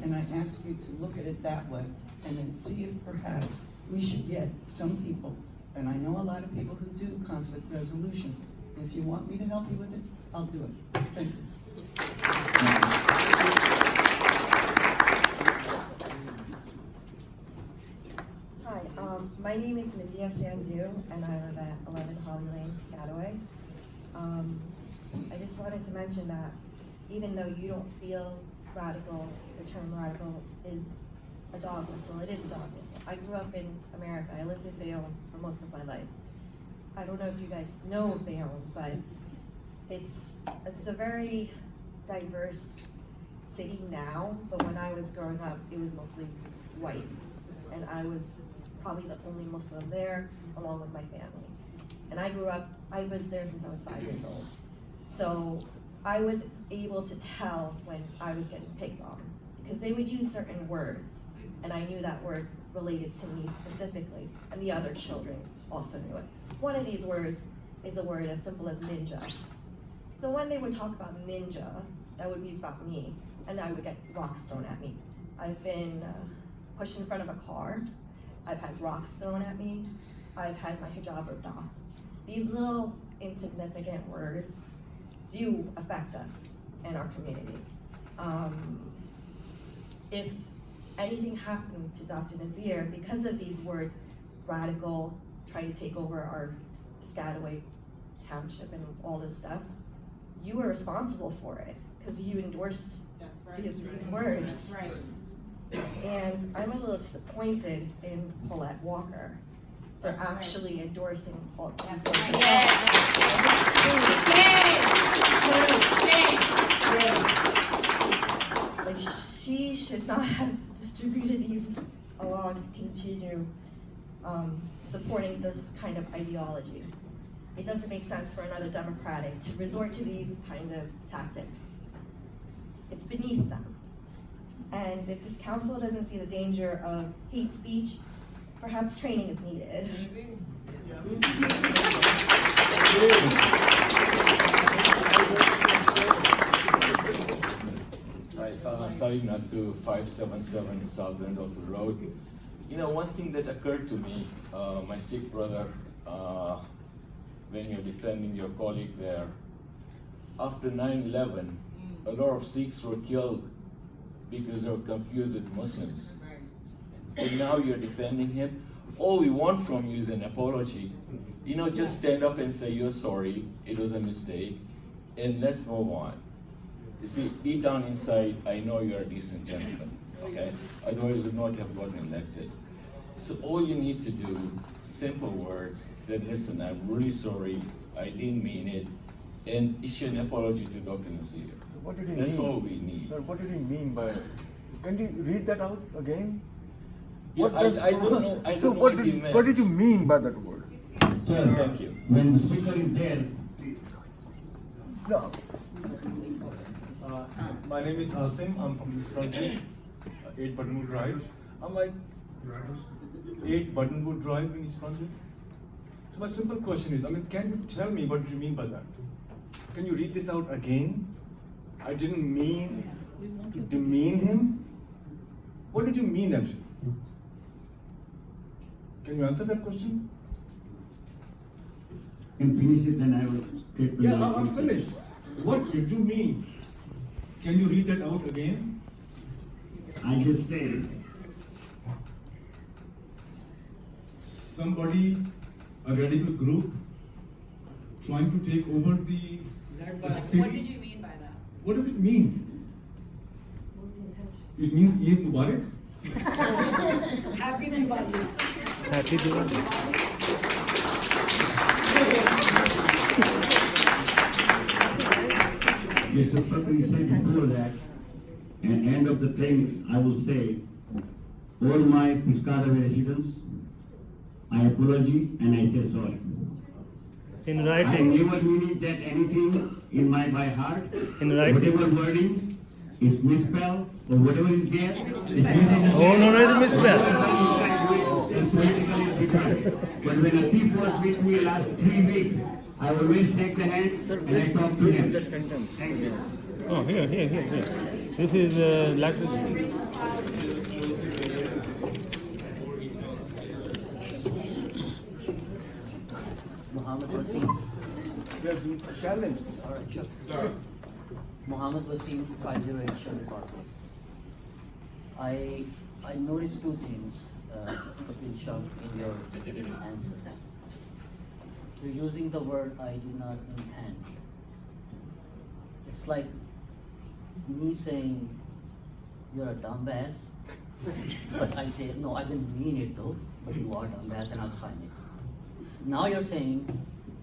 And I ask you to look at it that way, and then see if perhaps we should get some people, and I know a lot of people who do conflict resolutions. If you want me to help you with it, I'll do it. Thank you. Hi, my name is Medea Sandu, and I live at 11 Holly Lane, Piscataway. I just wanted to mention that even though you don't feel radical, the term radical is a dog whistle. It is a dog whistle. I grew up in America. I lived in Bayonne for most of my life. I don't know if you guys know Bayonne, but it's a very diverse city now, but when I was growing up, it was mostly white. And I was probably the only Muslim there, along with my family. And I was there since I was 5 years old. So I was able to tell when I was getting picked on, because they would use certain words, and I knew that word related to me specifically, and the other children also knew it. One of these words is a word as simple as ninja. So when they would talk about ninja, that would be about me, and I would get rocks thrown at me. I've been pushed in front of a car. I've had rocks thrown at me. I've had my hijab ripped off. These little insignificant words do affect us in our community. If anything happened to Dr. Nazir because of these words, radical, trying to take over our Piscataway township and all this stuff, you were responsible for it because you endorsed these words. That's right. And I'm a little disappointed in Paulette Walker for actually endorsing all these words. Like, she should not have distributed these along to continue supporting this kind of ideology. It doesn't make sense for another Democratic to resort to these kind of tactics. It's beneath them. And if this council doesn't see the danger of hate speech, perhaps training is needed. Sorry, not to 577 South End of the Road. You know, one thing that occurred to me, my Sikh brother, when you're defending your colleague there, after 9/11, a lot of Sikhs were killed because they were confused with Muslims. And now you're defending him. All we want from you is an apology. You know, just stand up and say you're sorry, it was a mistake, and let's move on. You see, deep down inside, I know you're a decent gentleman, okay? Otherwise, you would not have gotten elected. So all you need to do, simple words, that listen, I'm really sorry, I didn't mean it, and issue an apology to Dr. Nasir. So what did he That's mean? all we need. Sir, what did he mean by, can you read that out again? Yeah, I don't know, I don't know what he meant. What did you mean by that word? Sir, Thank you. when the speaker is there, No. My name is Asim. I'm from this country, 8 Buttonwood Drive. I'm like 8 Buttonwood Drive in East Country. So my simple question is, can you tell me what you mean by that? Can you read this out again? I didn't mean to demean him. What did you mean actually? Can you answer that question? and finish it, then I will state. Yeah, I'm finished. What did you mean? Can you read that out again? I just said, Somebody a radical group trying to take over the city. What did you mean by that? What does it mean? It means Eid Mubarak. Happy Diwali. Happy Diwali. Mr. Fakri said before that, and end of the things, I will say, all my Piscataway residents, I apologize and I say sorry. In I writing. never meaning that anything in my by heart. In writing. Whatever wording is misspelled or whatever is there is misunderstood. Oh, no, it's misspelled. And politically different. But when a thief was with me last 3 weeks, I always shake the hand and I talk to him. Thank you. Oh, here. This is lateral. Mohammed Wasim. Challenge. Alright, sure. Start. Mohammed Wasim, 508 Shirley Parkway. I noticed two things, Kapil Shah, in your answers. You're using the word "I did not intend." It's like me saying you're a dumbass, but I say no, I didn't mean it though. But you are dumbass, and I'll sign it. Now you're saying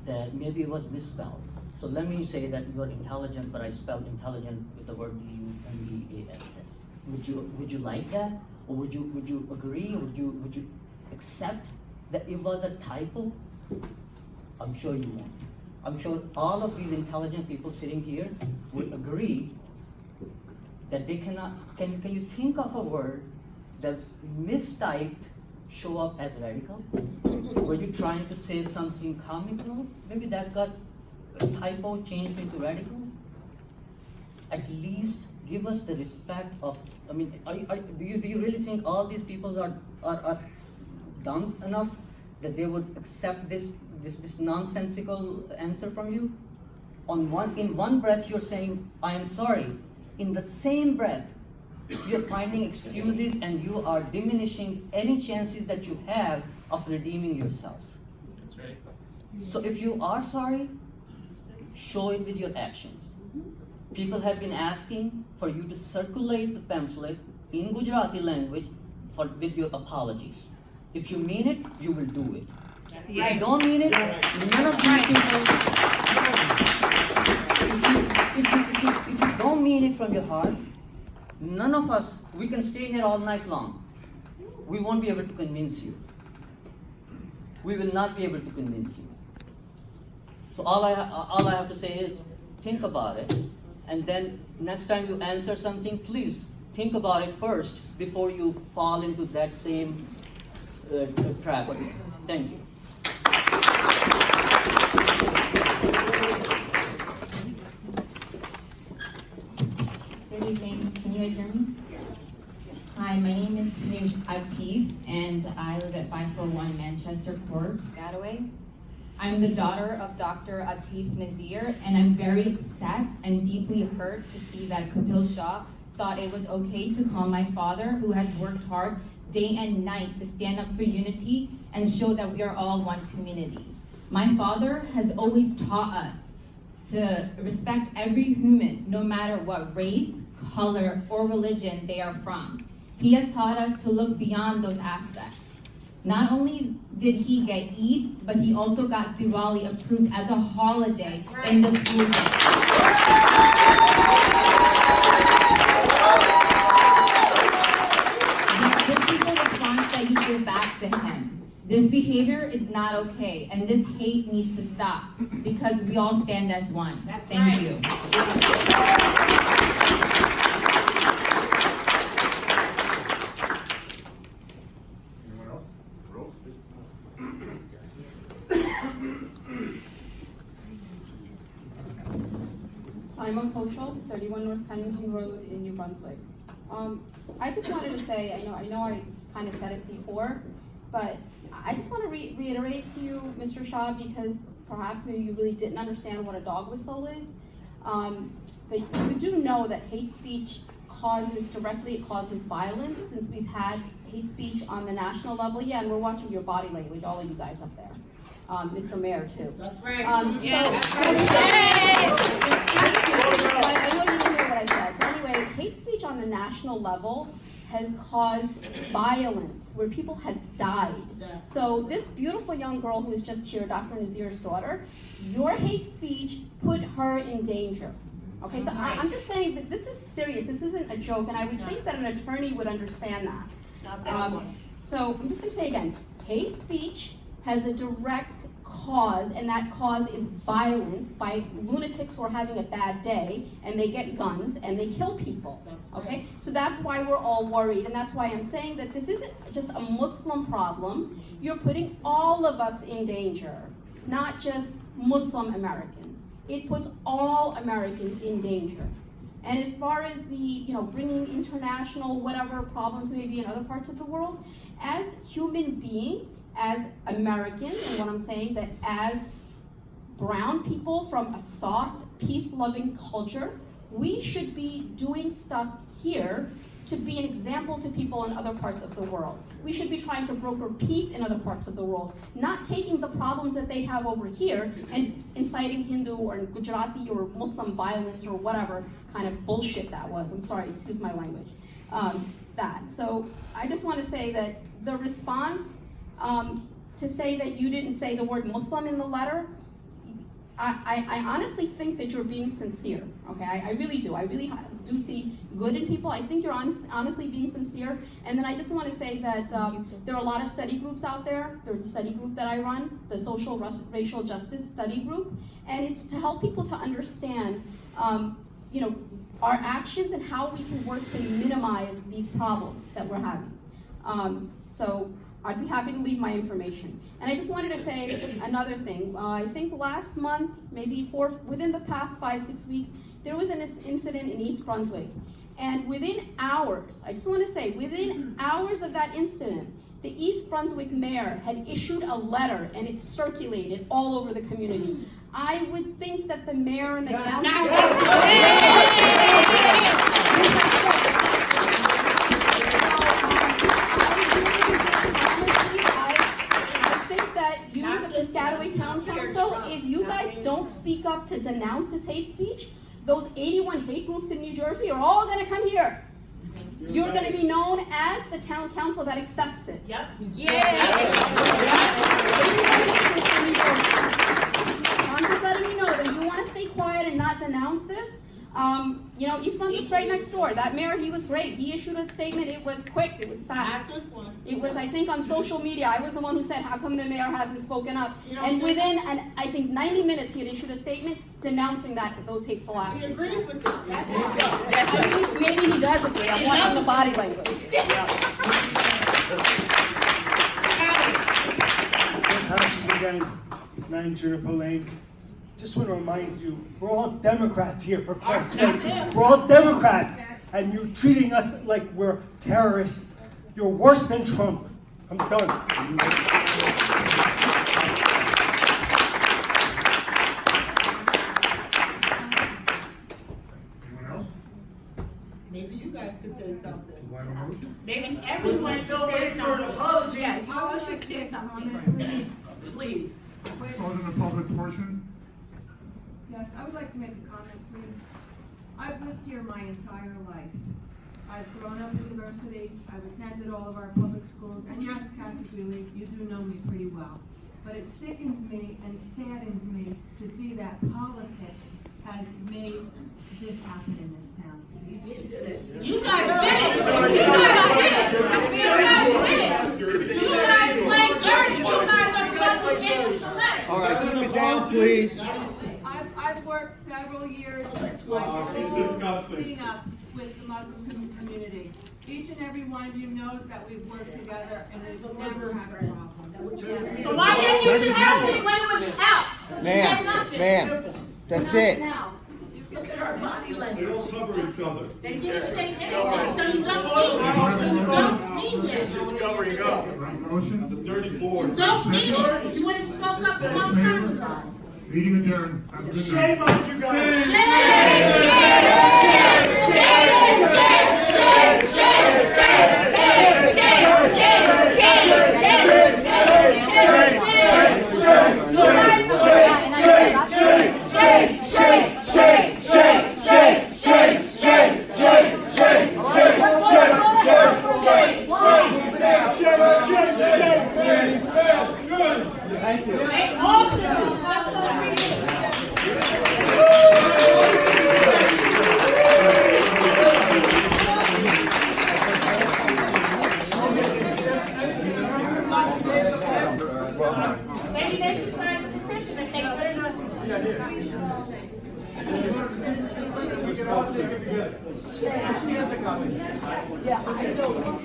that maybe it was misspelled. So let me say that you're intelligent, but I spelled intelligent with the word D-U-M-B-A-S-S. Would you like that? Or would you agree? Or would you accept that it was a typo? I'm sure you won't. I'm sure all of these intelligent people sitting here would agree that they cannot. Can you think of a word that mistyped show up as radical? Were you trying to say something comical? Maybe that got a typo changed into radical? At least give us the respect of, I mean, do you really think all these people are dumb enough that they would accept this nonsensical answer from you? In one breath you're saying, I am sorry. In the same breath, you're finding excuses and you are diminishing any chances that you have of redeeming yourself. That's right. So if you are sorry, show it with your actions. People have been asking for you to circulate the pamphlet in Gujarati language with your apologies. If you mean it, you will do it. That's If right. you don't mean it, none of these people, if you don't mean it from your heart, none of us, we can stay here all night long. We won't be able to convince you. We will not be able to convince you. So all I have to say is, think about it, and then next time you answer something, please think about it first before you fall into that same trap again. Thank you. Good evening. Can you guys hear me? Hi, my name is Tanush Atif, and I live at 541 Manchester Court, Piscataway. I'm the daughter of Dr. Atif Nazir, and I'm very upset and deeply hurt to see that Kapil Shah thought it was okay to call my father, who has worked hard day and night to stand up for unity and show that we are all one community. My father has always taught us to respect every human, no matter what race, color, or religion they are from. He has taught us to look beyond those aspects. Not only did he get Eid, but he also got Diwali approved as a holiday in the school district. This is the response that you give back to him. This behavior is not okay, and this hate needs to stop, because we all stand as one. Thank you. Anyone else? Rose, please. Simon Koschel, 31 North Pennington Road in New Brunswick. I just wanted to say, I know I kind of said it before, but I just want to reiterate to you, Mr. Shah, because perhaps maybe you really didn't understand what a dog whistle is. But you do know that hate speech directly causes violence, since we've had hate speech on the national level. Yeah, and we're watching your body language, all of you guys up there. Mr. Mayor too. That's right. I know you didn't hear what I said. So anyway, hate speech on the national level has caused violence where people have died. So this beautiful young girl who is just here, Dr. Nazir's daughter, your hate speech put her in danger. Okay, so I'm just saying that this is serious. This isn't a joke, and I would think that an attorney would understand that. So I'm just going to say again, hate speech has a direct cause, and that cause is violence by lunatics who are having a bad day, and they get guns and they kill people. Okay, so that's why we're all worried, and that's why I'm saying that this isn't just a Muslim problem. You're putting all of us in danger, not just Muslim Americans. It puts all Americans in danger. And as far as the, bringing international whatever problems may be in other parts of the world, as human beings, as Americans, and what I'm saying that as brown people from a soft, peace-loving culture, we should be doing stuff here to be an example to people in other parts of the world. We should be trying to broker peace in other parts of the world, not taking the problems that they have over here and inciting Hindu or Gujarati or Muslim violence or whatever kind of bullshit that was. I'm sorry, excuse my language. So I just want to say that the response to say that you didn't say the word Muslim in the letter, I honestly think that you're being sincere, okay? I really do. I really do see good in people. I think you're honestly being sincere. And then I just want to say that there are a lot of study groups out there. There's a study group that I run, the Social Racial Justice Study Group, and it's to help people to understand, our actions and how we can work to minimize these problems that we're having. So I'd be happy to leave my information. And I just wanted to say another thing. I think last month, maybe within the past 5-6 weeks, there was an incident in East Brunswick. And within hours, I just want to say, within hours of that incident, the East Brunswick mayor had issued a letter and it circulated all over the community. I would think that the mayor and the council... Piscataway Town Council, if you guys don't speak up to denounce this hate speech, those 81 hate groups in New Jersey are all going to come here. You're going to be known as the town council that accepts it. Yep. I'm just letting you know that if you want to stay quiet and not denounce this, East Brunswick's right next door. That mayor, he was great. He issued a statement. It was quick. It was fast. It was, I think, on social media. I was the one who said, how come the mayor hasn't spoken up? And within, I think, 90 minutes, he had issued a statement denouncing those hateful actions. He agrees with it. Maybe he does agree. I'm watching the body language. Again, Manager Polaine. Just want to remind you, we're all Democrats here, for Christ's sake. We're all Democrats, and you're treating us like we're terrorists. You're worse than Trump. I'm done. Anyone else? Maybe you guys could say something. Maybe everyone can say something. Yeah, you all should say something. Please. Closing the public portion. Yes, I would like to make a comment, please. I've lived here my entire life. I've grown up in diversity, I've attended all of our public schools, and yes, Cassie Greeley, you do know me pretty well. But it sickens me and saddens me to see that politics has made this happen in this town. You guys did it! You guys did it! You guys did it! You guys played dirty! You guys are running issues. All right, keep it down, please. I've worked several years clean up with the Muslim community. Each and every one of you knows that we've worked together and we've never had a problem. So why didn't you tell me when it was out? Ma'am, that's it. Look at our body language. They all cover each other. They didn't say anything, so you don't mean it. Just covering up. Motion. The dirty board. Don't mean it. You would have spoke up a long time ago. Meeting adjourned. Have a good night. Shame on you guys. Shame! here. She has the comment. Yeah, I know.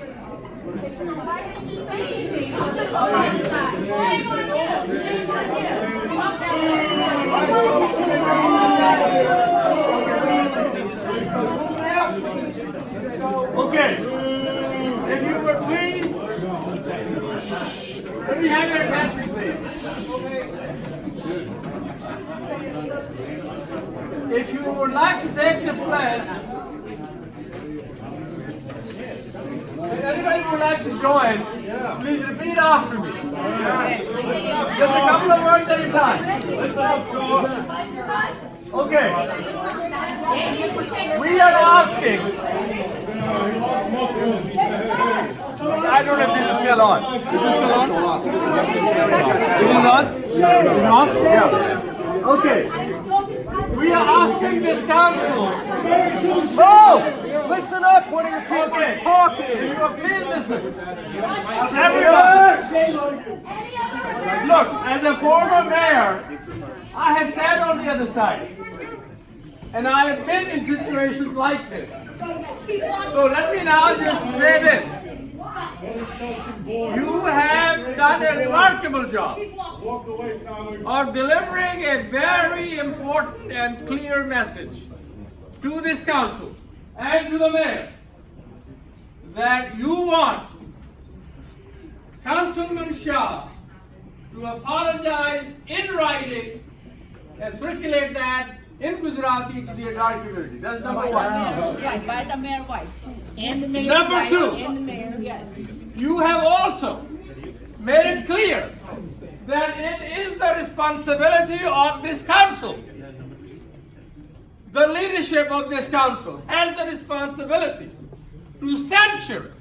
Okay, if you would please, let me have your attention, please. If you would like to take this pledge, if anybody would like to join, please repeat after me. Just a couple of words at a time. Okay. We are asking. I don't know if this is still on. Is this still on? Is it on? Is it on? Yeah. Okay. We are asking this council. No! Listen up when you're talking. Please listen. Everyone. Look, as a former mayor, I have sat on the other side. And I have been in situations like this. So let me now just say this. You have done a remarkable job of delivering a very important and clear message to this council and to the mayor that you want Councilman Shah to apologize in writing and circulate that in Gujarati to the entire community. That's number one. Right, by the mayor's wife. And the mayor's Number wife. two. And the mayor, yes. You have also made it clear that it is the responsibility of this council. The leadership of this council has the responsibility to censure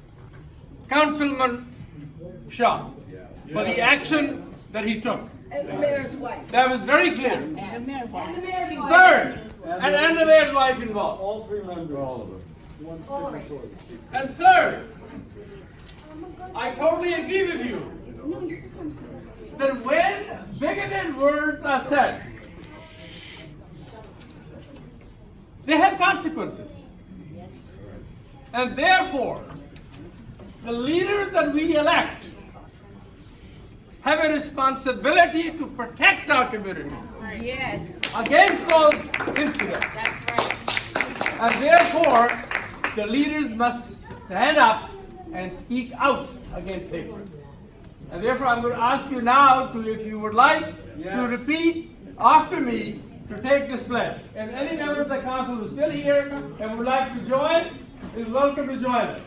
Councilman Shah for the action that he took. And the mayor's wife. That was very clear. And the mayor's wife. And the mayor's wife. Third, and the mayor's wife involved. All three members. All of them. One signatory. And third, I totally agree with you that when bigoted words are said, they have consequences. And therefore, the leaders that we elect have a responsibility to protect our communities Yes. against those incidents. That's right. And therefore, the leaders must stand up and speak out against hatred. And therefore, I'm going to ask you now to, if you would like, to repeat after me to take this pledge. And any member of the council who's still here and would like to join is welcome to join us.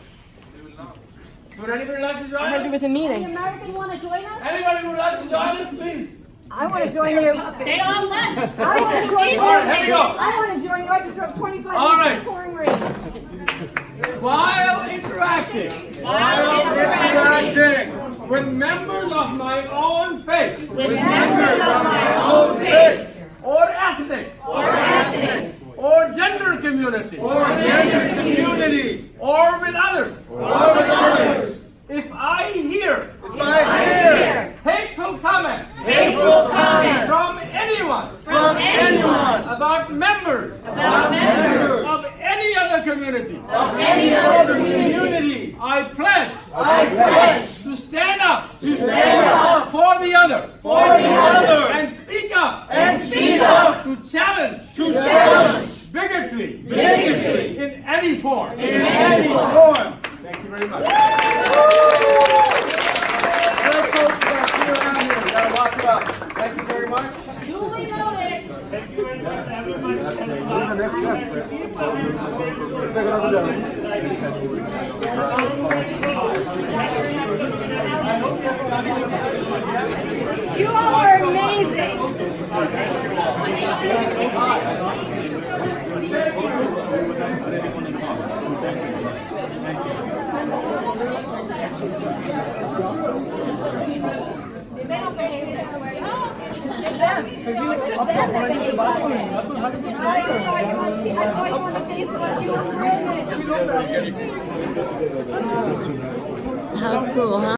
Would anybody like to join us? There was a meeting. The American want to join us? Anybody who would like to join us, please. I want to join you. They all left. I want to join you. All right, here we go. I want to join you. I just drove 25 All minutes right. pouring rain. While interacting with members of my own faith, or ethnic, or gender community, or with others, if I hear hateful comments from anyone about members of any other community, I pledge to stand up for the other and speak up to challenge bigotry in any form. Thank you very much. Thank you very much. Duly noted. Thank you very much, everybody. You all are amazing. They don't behave this way. It's them. It's just them that behave this way. I saw you on Facebook. You were How cool, huh?